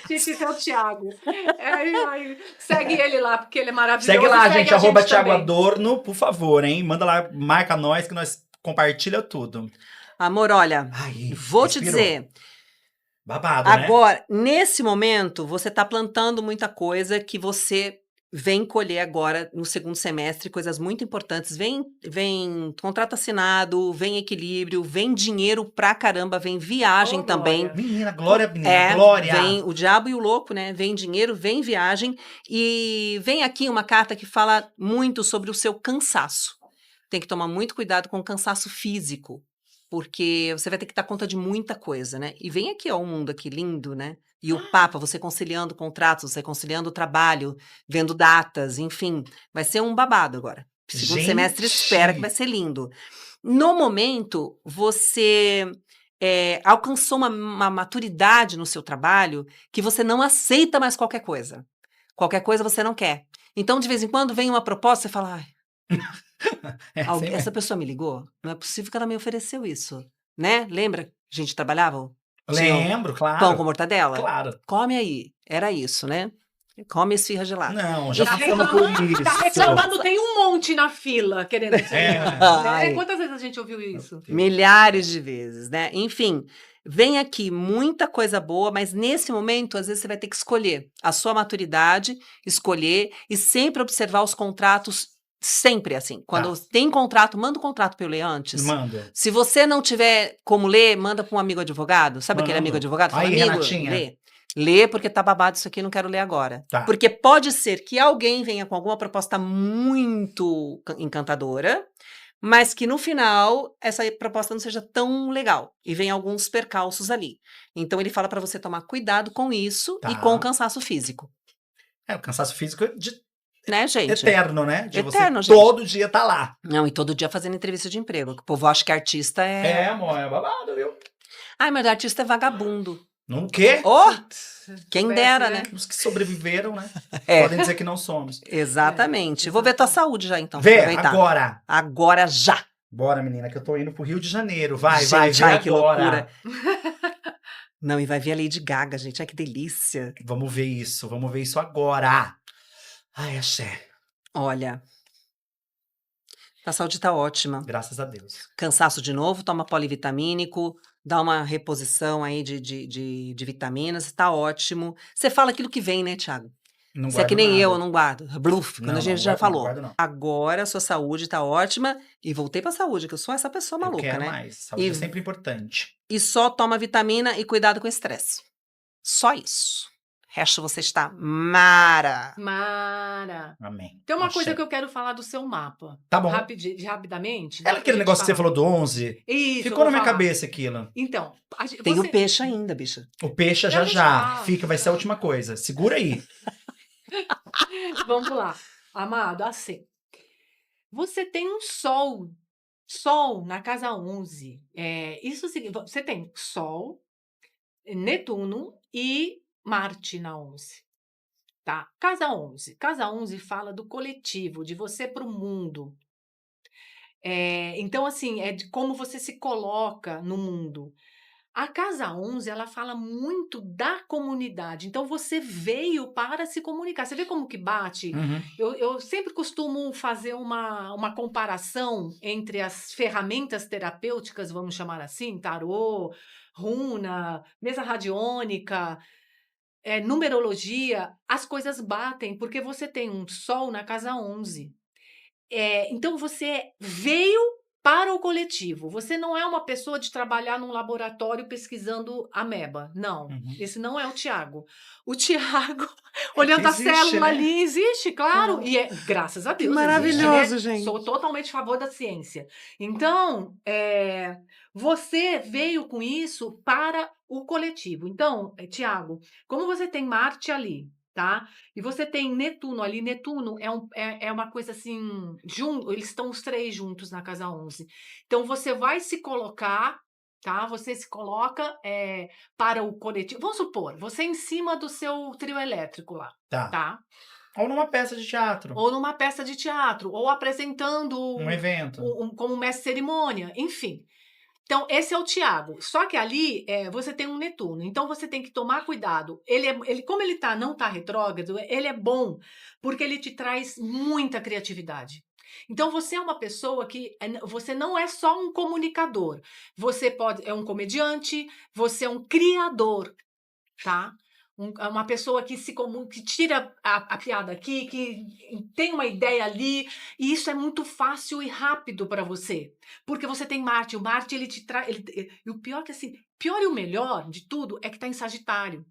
Gente, esse é o Thiago. Segue ele lá, porque ele é maravilhoso. Segue lá, e gente, a arroba Thiago também. Adorno, por favor, hein? Manda lá, marca nós, que nós compartilha tudo. Amor, olha, Ai, vou te respirou. dizer. Babado, né? Agora, nesse momento, você está plantando muita coisa que você vem colher agora no segundo semestre, coisas muito importantes. Vem contrato assinado, vem equilíbrio, vem dinheiro pra caramba, vem viagem Oh, também. glória. Menina, glória, menina, glória. Vem o diabo e o louco, né? Vem dinheiro, vem viagem. E vem aqui uma carta que fala muito sobre o seu cansaço. Tem que tomar muito cuidado com o cansaço físico, porque você vai ter que dar conta de muita coisa, né? E vem aqui, ó, o mundo aqui lindo, né? E o Papa, você conciliando contratos, você conciliando o trabalho, vendo datas, enfim. Vai ser um babado agora. Segundo semestre espera que vai ser lindo. No momento, você alcançou uma maturidade no seu trabalho que você não aceita mais qualquer coisa. Qualquer coisa você não quer. Então, de vez em quando, vem uma proposta, você fala, ai, Assim essa pessoa me ligou? Não é possível que ela me ofereceu isso, né? Lembra que a gente trabalhava? Tinha o Lembro, claro. pão com mortadela? Claro. Come aí. Era isso, né? Come esfirra gelada. Não, já Tá passamos por reclamando, isso. tá reclamando, tem um monte na fila querendo isso. Ai. Quantas vezes a gente ouviu isso? Milhares de vezes, né? Enfim, vem aqui muita coisa boa, mas nesse momento, às vezes, você vai ter que escolher a sua maturidade, escolher e sempre observar os contratos, sempre assim. Quando tem contrato, manda o contrato para eu ler antes. Manda. Se você não tiver como ler, manda para um amigo advogado. Sabe aquele Mando. amigo advogado? Fala, Aí, amigo, Renatinha. lê. Lê porque tá babado isso aqui, não quero ler agora. Tá. Porque pode ser que alguém venha com alguma proposta muito encantadora, mas que no final essa proposta não seja tão legal e vem alguns percalços ali. Então ele fala para você tomar cuidado com isso e Tá. com o cansaço físico, O cansaço físico é né, gente? eterno, né? De Eterno, você gente. todo dia tá lá. Não, e todo dia fazendo entrevista de emprego. O povo acha que artista é. Amor, é babado, viu? Ai, mas artista é vagabundo. Não quê? Oh, Putz, quem parece, dera, né? Os que sobreviveram, né? É. Podem dizer que não somos. Exatamente. Vou ver tua saúde já, então. Vê, aproveitar. agora. Agora já. Bora, menina, que eu tô indo pro Rio de Janeiro. Vai, Gente, vai, vê ai, que agora. loucura. Não, e vai ver a Lady Gaga, gente. Ai, que delícia. Vamos ver isso agora. Ai, axé. Olha, a saúde tá ótima. Graças a Deus. Cansaço de novo, toma polivitamínico, dá uma reposição aí de vitaminas, tá ótimo. Você fala aquilo que vem, né, Thiago? Não Você é que guardo nem nada. eu não guardo. Bluf, quando Não, a gente não já guardo, falou. Não guardo, não. Agora a sua saúde tá ótima e voltei pra saúde, que eu sou essa pessoa Eu maluca, quero né? mais. Saúde E- é sempre importante. E só toma vitamina e cuidado com o estresse. Só isso. O resto você está mara. Mara. Amém. Tem uma Axé. coisa que eu quero falar do seu mapa. Tá bom. Rapidamente. Era aquele negócio que você falou do 11. Isso, Ficou eu na vou minha falar. cabeça aquilo. Então, Tem você... o peixe ainda, bicha. O peixe Eu já já já. falo, Fica, vai ser a última coisa. Segura aí. Vamos lá. Amado, assim. Você tem um sol. Sol na casa 11. Isso significa... Você tem Sol, Netuno e Marte na 11. Tá? Casa 11. Casa 11 fala do coletivo, de você para o mundo. Então, assim, é de como você se coloca no mundo. A casa 11, ela fala muito da comunidade. Então, você veio para se comunicar. Você vê como que bate? Uhum. Eu sempre costumo fazer uma comparação entre as ferramentas terapêuticas, vamos chamar assim, tarô, runa, mesa radiônica, numerologia. As coisas batem, porque você tem um sol na casa 11. Então você veio para o coletivo. Você não é uma pessoa de trabalhar num laboratório pesquisando ameba. Não, Uhum. esse não é o Tiago. O Tiago, olhando a Existe, célula né? ali, existe, claro. Uhum. E graças a Que Deus, existe, maravilhoso, né? gente. Sou totalmente a favor da ciência. Então, você veio com isso para o coletivo. Então, Tiago, como você tem Marte ali, tá? E você tem Netuno ali. Netuno é uma coisa assim, eles estão os três juntos na casa 11. Então, você vai se colocar, tá? Você se coloca para o coletivo. Vamos supor, você em cima do seu trio elétrico lá, Tá. tá? Ou numa peça de teatro, Ou numa peça de teatro, ou apresentando um evento. como mestre de cerimônia, enfim. Então, esse é o Tiago. Só que ali você tem um Netuno. Então, você tem que tomar cuidado. Como ele não está retrógrado, ele é bom, porque ele te traz muita criatividade. Então, você é uma pessoa que você não é só um comunicador. Você é um comediante, você é um criador, tá? Uma pessoa que tira a piada aqui, que tem uma ideia ali, e isso é muito fácil e rápido para você, porque você tem Marte. O Marte, ele te traz. E o pior que assim, pior e o melhor de tudo é que está em Sagitário.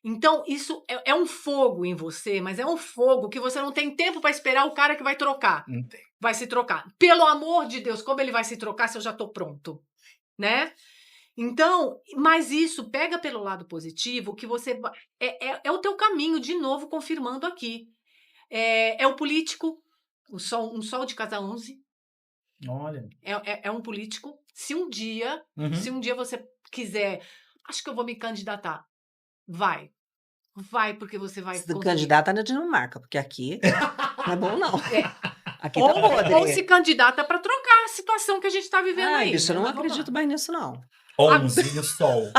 Então, isso é um fogo em você, mas é um fogo que você não tem tempo para esperar o cara que vai trocar. Não tem. Vai se trocar. Pelo amor de Deus, como ele vai se trocar se eu já estou pronto, né? Então, mas isso pega pelo lado positivo, que você é o teu caminho, de novo, confirmando aqui. É o político, um sol de casa 11, Olha. é um político. Se um dia Uhum. você quiser, acho que eu vou me candidatar, vai, porque você vai Se conseguir. candidata na Dinamarca, porque aqui não é bom, não. Aqui tá Ou podre. se candidata para trocar a situação que a gente está vivendo Ai, aí. bicho, eu né? não Mas vamos lá. acredito mais nisso, não. 11 no sol.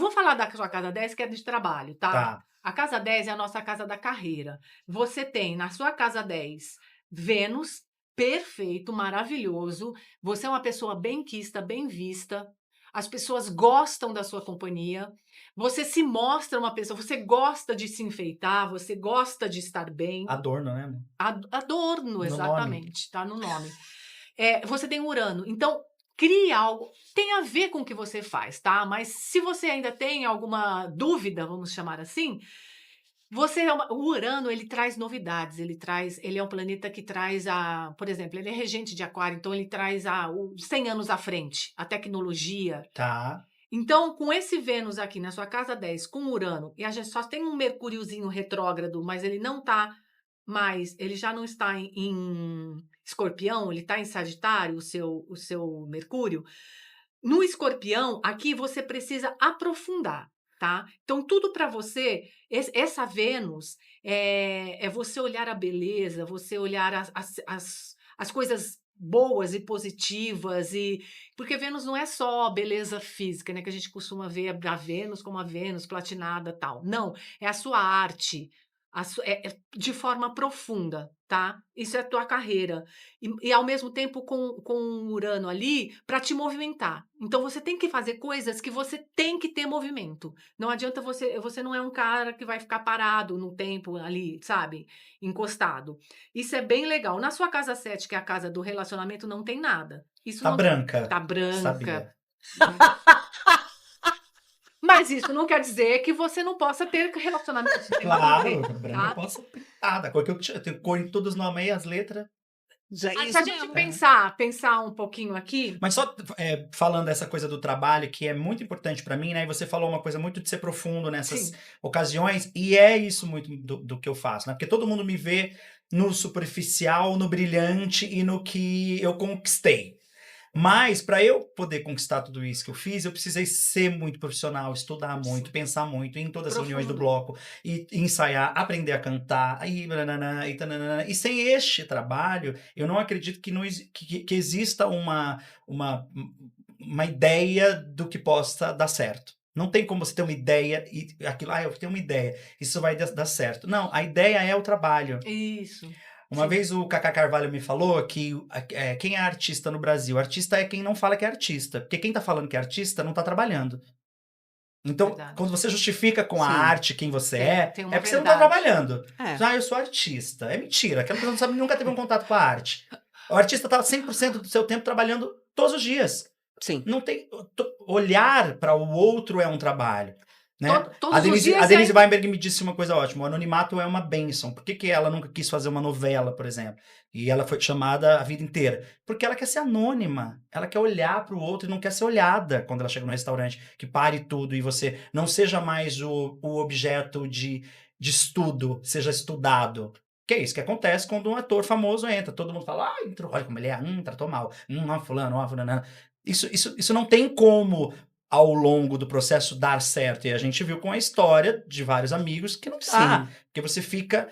Vou falar da sua casa 10, que é de trabalho, tá? Tá. A casa 10 é a nossa casa da carreira. Você tem na sua casa 10 Vênus, perfeito, maravilhoso. Você é uma pessoa benquista, bem vista. As pessoas gostam da sua companhia. Você se mostra uma pessoa, você gosta de se enfeitar, você gosta de estar bem. Adorno, né? Adorno, No exatamente, tá no nome. Você tem Urano, então crie algo, tem a ver com o que você faz, tá? Mas se você ainda tem alguma dúvida, vamos chamar assim, o Urano, ele traz novidades, ele é um planeta que traz por exemplo, ele é regente de Aquário, então ele traz os 100 anos à frente, a tecnologia. Tá. Então, com esse Vênus aqui na sua casa 10, com Urano, e a gente só tem um Mercúriozinho retrógrado, mas ele não tá mais, ele já não está em Escorpião, ele está em Sagitário, o seu Mercúrio. No Escorpião, aqui você precisa aprofundar, tá? Então, tudo para você, essa Vênus é você olhar a beleza, você olhar as coisas boas e positivas, porque Vênus não é só beleza física, né? Que a gente costuma ver a Vênus como a Vênus platinada tal. Não, é a sua arte, de forma profunda, tá? Isso é a tua carreira. E ao mesmo tempo com Urano ali para te movimentar. Então você tem que fazer coisas que você tem que ter movimento. Não adianta você não é um cara que vai ficar parado no tempo ali, sabe? Encostado. Isso é bem legal. Na sua casa 7, que é a casa do relacionamento, não tem nada. Isso Tá não branca. tá branca. Sabia. Mas isso não quer dizer que você não possa ter relacionamentos. Claro, branca tá? eu posso pintada. Cor que eu tenho cor em todos os nomes aí, as letras. Já Se isso a gente mesmo. pensar um pouquinho aqui. Mas só falando dessa coisa do trabalho, que é muito importante pra mim, né? E você falou uma coisa muito de ser profundo nessas Sim. ocasiões, e é isso muito do que eu faço, né? Porque todo mundo me vê no superficial, no brilhante e no que eu conquistei. Mas para eu poder conquistar tudo isso que eu fiz, eu precisei ser muito profissional, estudar muito, pensar muito em todas as reuniões do Profundo. bloco, e ensaiar, aprender a cantar, e tananana. E sem este trabalho, eu não acredito que exista uma ideia do que possa dar certo. Não tem como você ter uma ideia e aquilo, eu tenho uma ideia, isso vai dar certo. Não, a ideia é o trabalho. Isso. Uma Sim. vez o Cacá Carvalho me falou que quem é artista no Brasil? Artista é quem não fala que é artista. Porque quem tá falando que é artista não tá trabalhando. Então, Verdade. quando você justifica com a Sim. arte quem você Tem é uma porque você não tá verdade. trabalhando. É. Eu sou artista. É mentira. Aquela pessoa não sabe, nunca teve um contato com a arte. O artista tá 100% do seu tempo trabalhando todos os dias. Sim. Não tem. Olhar para o outro é um trabalho. Né? Todos A os Denise, dias a Denise é- Weinberg me disse uma coisa ótima: o anonimato é uma bênção. Por que ela nunca quis fazer uma novela, por exemplo? E ela foi chamada a vida inteira? Porque ela quer ser anônima. Ela quer olhar para o outro e não quer ser olhada quando ela chega no restaurante. Que pare tudo e você não seja mais o objeto de estudo, seja estudado. Que é isso que acontece quando um ator famoso entra. Todo mundo fala, olha como ele é, tratou mal, fulano, fulano. Isso não tem como, ao longo do processo, dar certo. E a gente viu com a história de vários amigos que não dá. Sim. Porque você fica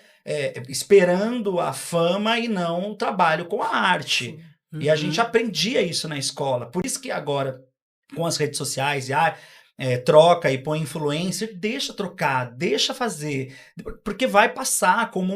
esperando a fama e não o trabalho com a arte. Sim. E a gente Uhum. aprendia isso na escola. Por isso que agora, com as redes sociais, troca e põe influencer, deixa trocar, deixa fazer. Porque vai passar como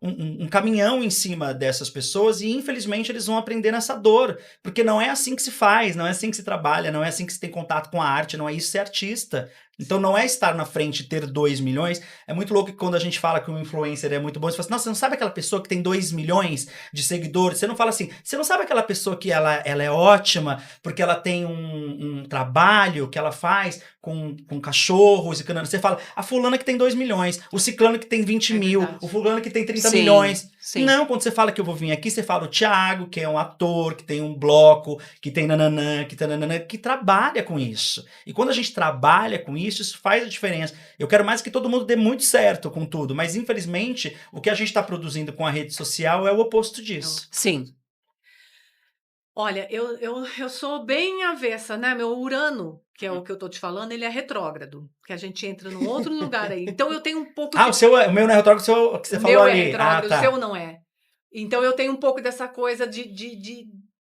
um caminhão em cima dessas pessoas e, infelizmente, eles vão aprender nessa dor. Porque não é assim que se faz, não é assim que se trabalha, não é assim que se tem contato com a arte, não é isso ser artista. Então não é estar na frente e ter 2 milhões. É muito louco que quando a gente fala que um influencer é muito bom, você fala assim, nossa, você não sabe aquela pessoa que tem 2 milhões de seguidores? Você não fala assim, você não sabe aquela pessoa que ela é ótima porque ela tem um trabalho que ela faz com cachorros e canana. Você fala, a fulana que tem 2 milhões, o ciclano que tem 20 mil, verdade. o fulano que tem 30 Sim, milhões. sim. Não, quando você fala que eu vou vir aqui, você fala o Thiago, que é um ator, que tem um bloco, que tem nananã, que trabalha com isso. E quando a gente trabalha com isso faz a diferença. Eu quero mais que todo mundo dê muito certo com tudo, mas infelizmente o que a gente está produzindo com a rede social é o oposto disso. Sim. Olha, eu sou bem avessa, né? Meu Urano, que é o que eu tô te falando, ele é retrógrado, que a gente entra num outro lugar aí. Então eu tenho um pouco de... O meu não é retrógrado, o que você O falou meu é ali. retrógrado, Tá. o seu não é. Então eu tenho um pouco dessa coisa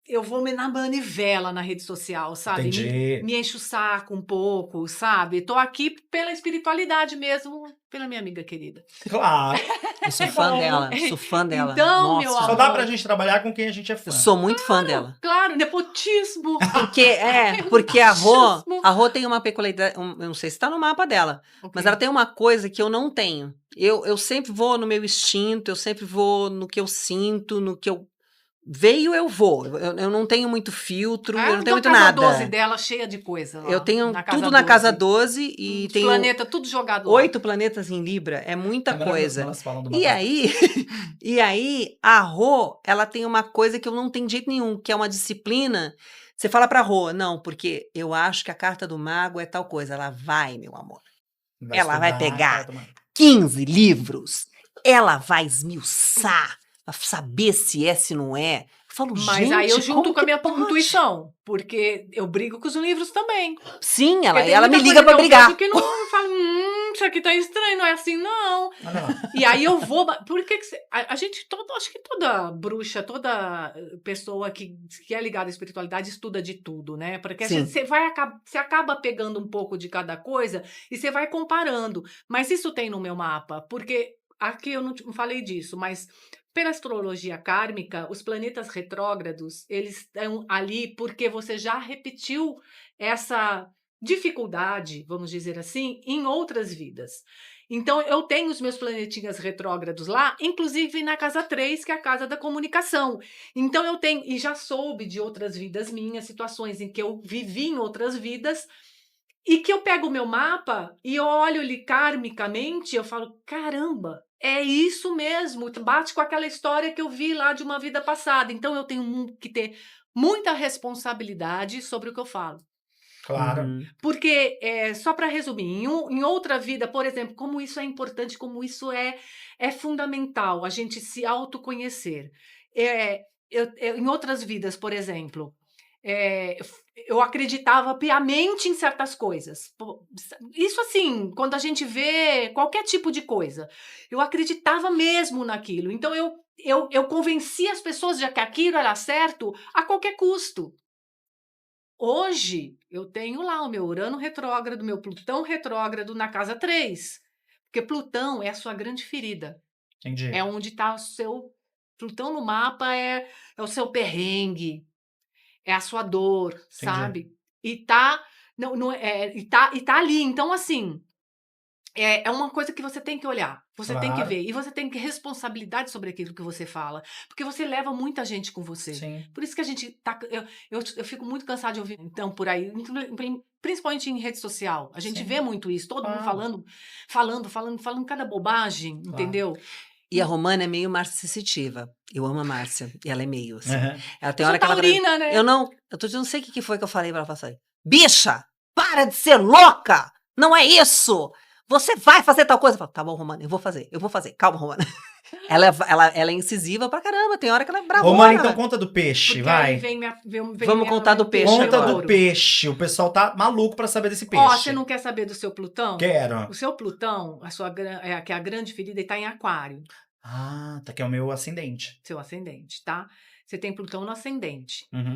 eu vou me na manivela na rede social, sabe? Entendi. Me encho o saco um pouco, sabe? Tô aqui pela espiritualidade mesmo, pela minha amiga querida. Claro. Eu sou fã dela. Sou fã dela. Então, meu Nossa. Só dá amor. pra gente trabalhar com quem a gente é fã. Eu sou muito fã dela. Claro, nepotismo. Porque a Rô tem uma peculiaridade, eu não sei se tá no mapa dela, mas ela tem uma coisa que eu não tenho. Eu sempre vou no meu instinto, eu sempre vou no que eu sinto, no que eu veio, eu vou. Eu não tenho muito filtro, eu não tenho muito a casa nada. 12 dela cheia de coisa lá. Eu tenho na casa tudo na casa 12. 12 e Os tenho planetas tudo jogado lá. 8 planetas em Libra, é muita É maravilhoso coisa. quando elas falam do E mapa. aí, a Rô, ela tem uma coisa que eu não tenho de jeito nenhum, que é uma disciplina. Você fala pra Rô, não, porque eu acho que a carta do mago é tal coisa. Ela vai, meu amor. Ela vai pegar 15 livros, ela vai esmiuçar, pra saber se é, se não é. Eu falo, Mas gente, aí eu junto como com a minha que pode? intuição, porque eu brigo com os livros também. Sim, Porque tem ela me muita liga coisa pra que eu brigar. vejo que não, eu falo, isso aqui tá estranho, não é assim, não. E aí eu vou. Por que a gente, acho que toda bruxa, toda pessoa que é ligada à espiritualidade estuda de tudo, né? Porque Sim. você acaba pegando um pouco de cada coisa e você vai comparando. Mas isso tem no meu mapa, porque aqui eu não falei disso, mas pela astrologia kármica, os planetas retrógrados, eles estão ali porque você já repetiu essa dificuldade, vamos dizer assim, em outras vidas. Então, eu tenho os meus planetinhas retrógrados lá, inclusive na casa 3, que é a casa da comunicação. Então, eu tenho, e já soube de outras vidas minhas, situações em que eu vivi em outras vidas, e que eu pego o meu mapa e eu olho-lhe karmicamente, eu falo, caramba, é isso mesmo, bate com aquela história que eu vi lá de uma vida passada. Então, eu tenho que ter muita responsabilidade sobre o que eu falo. Claro. Uhum. Porque, só para resumir, em outra vida, por exemplo, como isso é importante, como isso é fundamental, a gente se autoconhecer. Em outras vidas, por exemplo, eu acreditava piamente em certas coisas. Isso assim, quando a gente vê qualquer tipo de coisa, eu acreditava mesmo naquilo. Então, eu convencia as pessoas de que aquilo era certo a qualquer custo. Hoje, eu tenho lá o meu Urano retrógrado, o meu Plutão retrógrado na casa 3. Porque Plutão é a sua grande ferida. Entendi. É onde está o seu... Plutão no mapa é o seu perrengue, é a sua dor, sabe? E tá, e tá ali. Então, assim, é uma coisa que você tem que olhar, você tem que Claro. ver. E você tem que ter responsabilidade sobre aquilo que você fala. Porque você leva muita gente com você. Sim. Por isso que a gente tá... Eu fico muito cansada de ouvir, então, por aí, principalmente em rede social. A gente Sim. vê muito isso, todo mundo Claro. falando cada bobagem, Claro. entendeu? E a Romana é meio narcisitiva. Eu amo a Márcia. E ela é meio, assim. Aham. Ela tem Eu hora sou que ela... taurina, né? Eu não sei o que foi que eu falei pra ela passar. Bicha, para de ser louca! Não é isso! Você vai fazer tal coisa. Eu falo, tá bom, Romana, eu vou fazer. Calma, Romana. Ela é incisiva pra caramba, tem hora que ela é bravona. Romana, então conta do peixe, Porque aí vai. vem Vamos contar do peixe Conta agora. do peixe. O pessoal tá maluco pra saber desse peixe. Ó, você não quer saber do seu Plutão? Quero. O seu Plutão, que é a grande ferida, ele tá em Aquário, Ah, tá aqui é o meu ascendente. seu ascendente, tá? Você tem Plutão no ascendente. Uhum.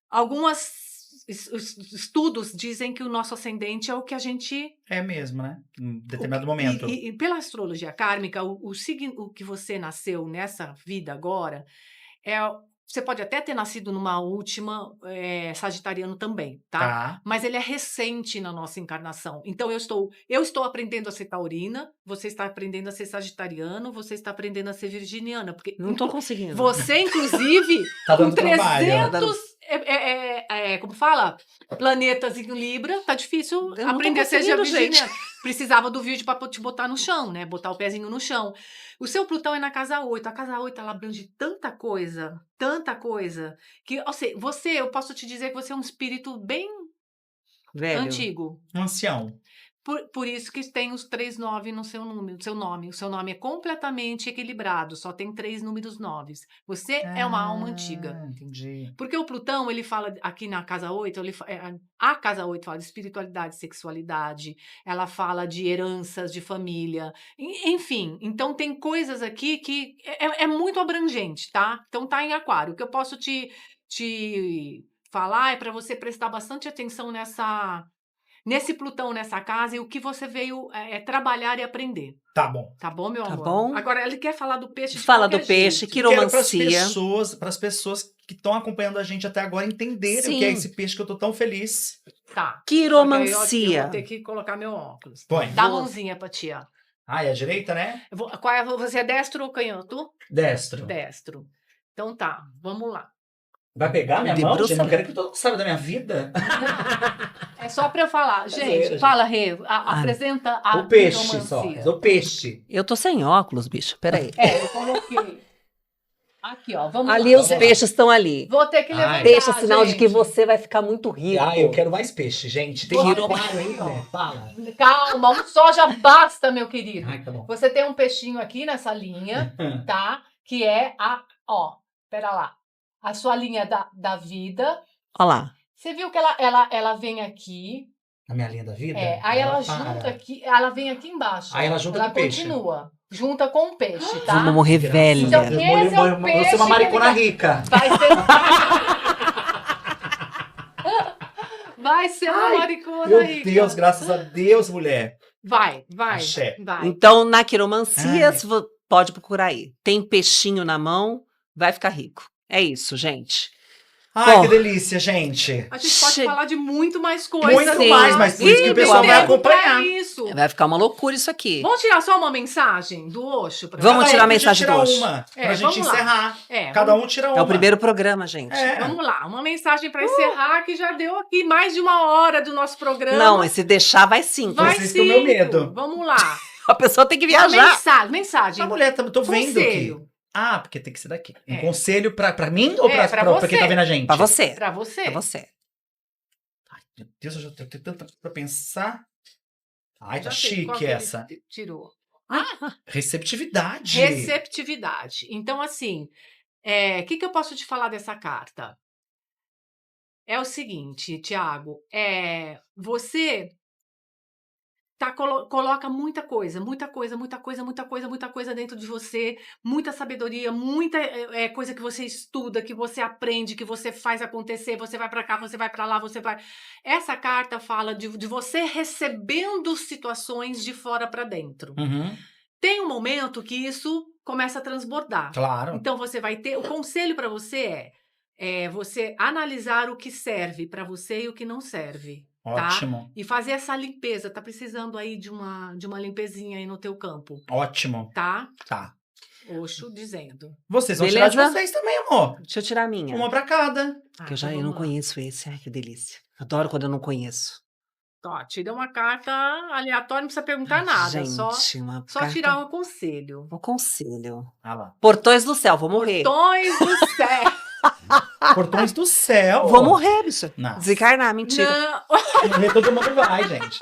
Alguns estudos dizem que o nosso ascendente é o que a gente... É mesmo, né? Em determinado momento. E pela astrologia kármica, o signo que você nasceu nessa vida agora, você pode até ter nascido numa última sagitariano também, tá? Tá. Mas ele é recente na nossa encarnação. Então eu estou aprendendo a ser taurina, você está aprendendo a ser sagitariano, você está aprendendo a ser virginiana, porque Não tô conseguindo. você, inclusive, Tá com dando trabalho. 300, como fala? Planetas em Libra, tá difícil Eu não tô aprender a ser conseguindo, gente. virginiana. Precisava do vídeo para te botar no chão, né? Botar o pezinho no chão. O seu Plutão é na casa 8. A casa 8, ela abrange tanta coisa, que, eu posso te dizer que você é um espírito bem Velho. antigo. Um ancião. Por isso que tem os 3 9 no seu nome. O seu nome é completamente equilibrado, só tem 3 números 9. Você é uma alma antiga. Entendi. Porque o Plutão, ele fala aqui na casa 8, a casa 8 fala de espiritualidade, sexualidade, ela fala de heranças de família, enfim. Então tem coisas aqui que é muito abrangente, tá? Então tá em Aquário. O que eu posso te falar é para você prestar bastante atenção nesse Plutão, nessa casa, e o que você veio trabalhar e aprender. Tá bom. Tá bom, meu Tá amor? bom. Agora, ele quer falar do peixe de Fala do qualquer peixe, jeito. Quero quiromancia. para as pessoas que estão acompanhando a gente até agora entenderem o Sim. que é esse peixe que eu tô tão feliz. Tá. Quiromancia. Só que aí eu vou ter que colocar meu óculos. Põe. Dá a Vou- mãozinha pra tia. Ah, é a direita, né? Você é destro ou canhoto? Destro. Destro. Então tá, vamos lá. Vai pegar minha De mão, bruxa, gente? Não né? quero que todo mundo saiba da minha vida. É só pra eu falar. Zoeira, Gente, fala, Rê. Apresenta a O peixe só. quiromancia. O peixe. Eu tô sem óculos, bicho. Peraí. Eu coloquei. Aqui, ó. Vamos Ali lá. os vamos lá. peixes estão ali. Vou ter que levantar, Peixe é sinal de que gente. você vai ficar muito rico. Ah, eu quero mais peixe, gente. Tem Tiro- aquário aí, né? Fala. Calma, um só já basta, meu querido. Ai, tá bom. Você tem um peixinho aqui nessa linha, tá? Que é pera lá. A sua linha da vida. Olha lá. Você viu que ela vem aqui, A minha linha da vida? aí ela para. junta aqui, ela vem aqui embaixo. Aí ela junta com o peixe. Continua, junta com o peixe, tá? Vamos morrer Graças velha. Então, a Deus. esse é o peixe Você é uma que maricona ele- rica. Vai ser... Vai ser uma Ai, maricona Meu rica. Deus, graças a Deus, mulher. Vai, Axé. vai. Então, na quiromancia, Ai. pode procurar aí. Tem peixinho na mão, vai ficar rico. É isso, gente. Ai, Bom. que delícia, gente. A gente pode Che- falar de muito mais coisas. Muito Sim. mais, mas por isso que Ih, o pessoal meu vai amor. acompanhar. Isso. Vai ficar uma loucura isso aqui. Vamos tirar só uma mensagem do Osho? Vamos tirar a Deixa eu mensagem tirar do Osho. uma, É, pra gente vamos lá. encerrar. É, Cada um tira uma. É o primeiro programa, gente. É. Vamos lá, uma mensagem para encerrar que já deu aqui mais de 1 hora do nosso programa. Não, e se deixar, vai 5. vai vocês têm o meu 5. medo. Vamos lá. A pessoa tem que viajar. Mensagem. A mulher, tô vendo aqui. Conselho. Ah, porque tem que ser daqui. Um É. conselho pra mim ou É, pra você. quem tá vendo a gente? Pra você. Pra você. Pra você. Ai, meu Deus, eu já tenho tanta coisa pra pensar. Ai, tá Já sei qual chique que ele essa. Tirou. Receptividade. Receptividade. Então, assim, o que eu posso te falar dessa carta? É o seguinte, Tiago, você coloca muita coisa dentro de você, muita sabedoria, muita coisa que você estuda, que você aprende, que você faz acontecer, você vai pra cá, você vai pra lá, você vai... Essa carta fala de você recebendo situações de fora pra dentro. Uhum. Tem um momento que isso começa a transbordar. Claro. Então você vai ter... O conselho pra você é você analisar o que serve pra você e o que não serve. Ótimo. Tá? E fazer essa limpeza. Tá precisando aí de uma limpezinha aí no teu campo. Ótimo. Tá? Tá. Oxo dizendo. Vocês vão tirar de Beleza? vocês também, amor. Deixa eu tirar a minha. Uma pra cada. Que eu então não vamos lá. conheço esse. Ai, que delícia. Adoro quando eu não conheço. Ó, tira uma carta aleatória, não precisa perguntar nada. Gente, Só carta... tirar um conselho. Um conselho. Ah lá. Portões do céu, vou morrer. Portões do céu. Portões do céu. Vou morrer, bicho. Não. Desencarnar, mentira. Não. Morrer todo mundo vai, gente.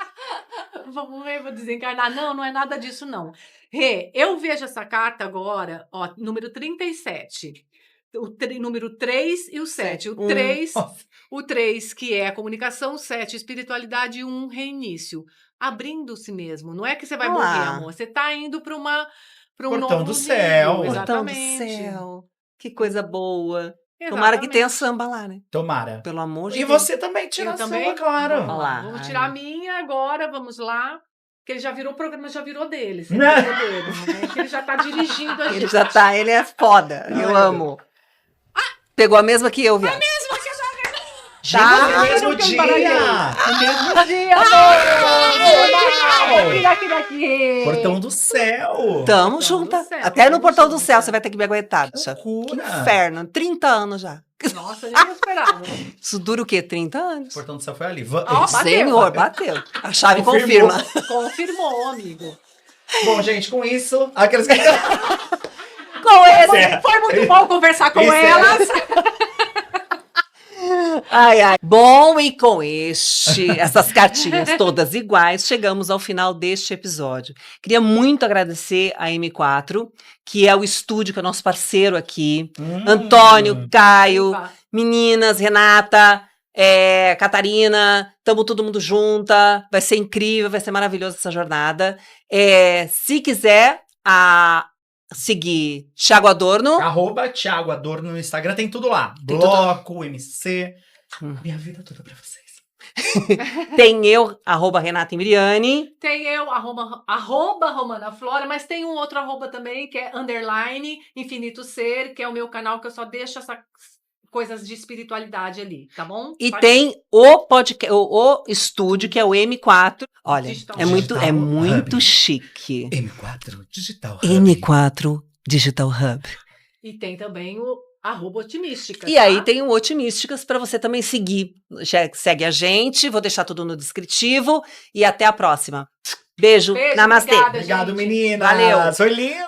Vou morrer, vou desencarnar. Não, não é nada disso, não. Rê, eu vejo essa carta agora, ó, número 37. Número 3 e o 7. O 3, que é a comunicação, 7, espiritualidade e 1, reinício. Abrindo-se mesmo. Não é que você vai morrer, amor. Você tá indo para um Portão novo do céu. nível, Portão do exatamente. céu. Que coisa boa. Tomara que tenha samba lá, né? Tomara. Pelo amor de E Deus. você também tira Eu a também? sua, claro. Vamos lá. Olá. Vamos tirar a minha agora, vamos lá. Porque ele já virou, o programa já virou dele. Vocês Não. perceberam, né? Que ele já tá dirigindo a gente. Ele já tá, ele é foda. Ai, Eu meu amo. Pegou a mesma que eu, viado. Gente, Tá. no mesmo Eu que dia. embaralhei. No mesmo dia, amor! Aqui. Portão do céu. Tamo Portão junta. do céu, Até no tamo portão do junta. céu você vai ter que me aguentar, bicha. Que Loucura. inferno. 30 anos já. Nossa, nem eu esperava. Isso dura o quê? 30 anos? Portão do céu foi ali. Ó, bateu. Senhor, bateu. A chave Confirmou. confirma. Confirmou, amigo. Bom, gente, com isso, aqueles que... Com esse. É. Foi muito bom conversar com Isso é. elas. Ai, ai. Bom, e com essas cartinhas todas iguais, chegamos ao final deste episódio. Queria muito agradecer a M4, que é o estúdio, que é nosso parceiro aqui. Antônio, Caio, meninas, Renata, Catarina, tamo todo mundo junta. Vai ser incrível, vai ser maravilhosa essa jornada. Se quiser seguir Thiago Adorno. @Thiago Adorno no Instagram, tem tudo lá. Tem Bloco, MC. Minha vida toda pra vocês. Tem eu, @Renata Imbriani. Tem eu, arroba Romana Flora, mas tem um outro arroba também, que é _ Infinito Ser, que é o meu canal, que eu só deixo essas coisas de espiritualidade ali, tá bom? E Pode- tem o podcast, o estúdio, que é o M4. Olha, Digital é muito Hub. chique. M4 Digital Hub. M4 Digital Hub. E tem também o @Otimística. E tá? aí tem o Otimísticas para você também seguir. Segue a gente, vou deixar tudo no descritivo. E até a próxima. Beijo, Beijo, namastê. obrigada, Obrigado, gente. menina. Valeu. Foi lindo.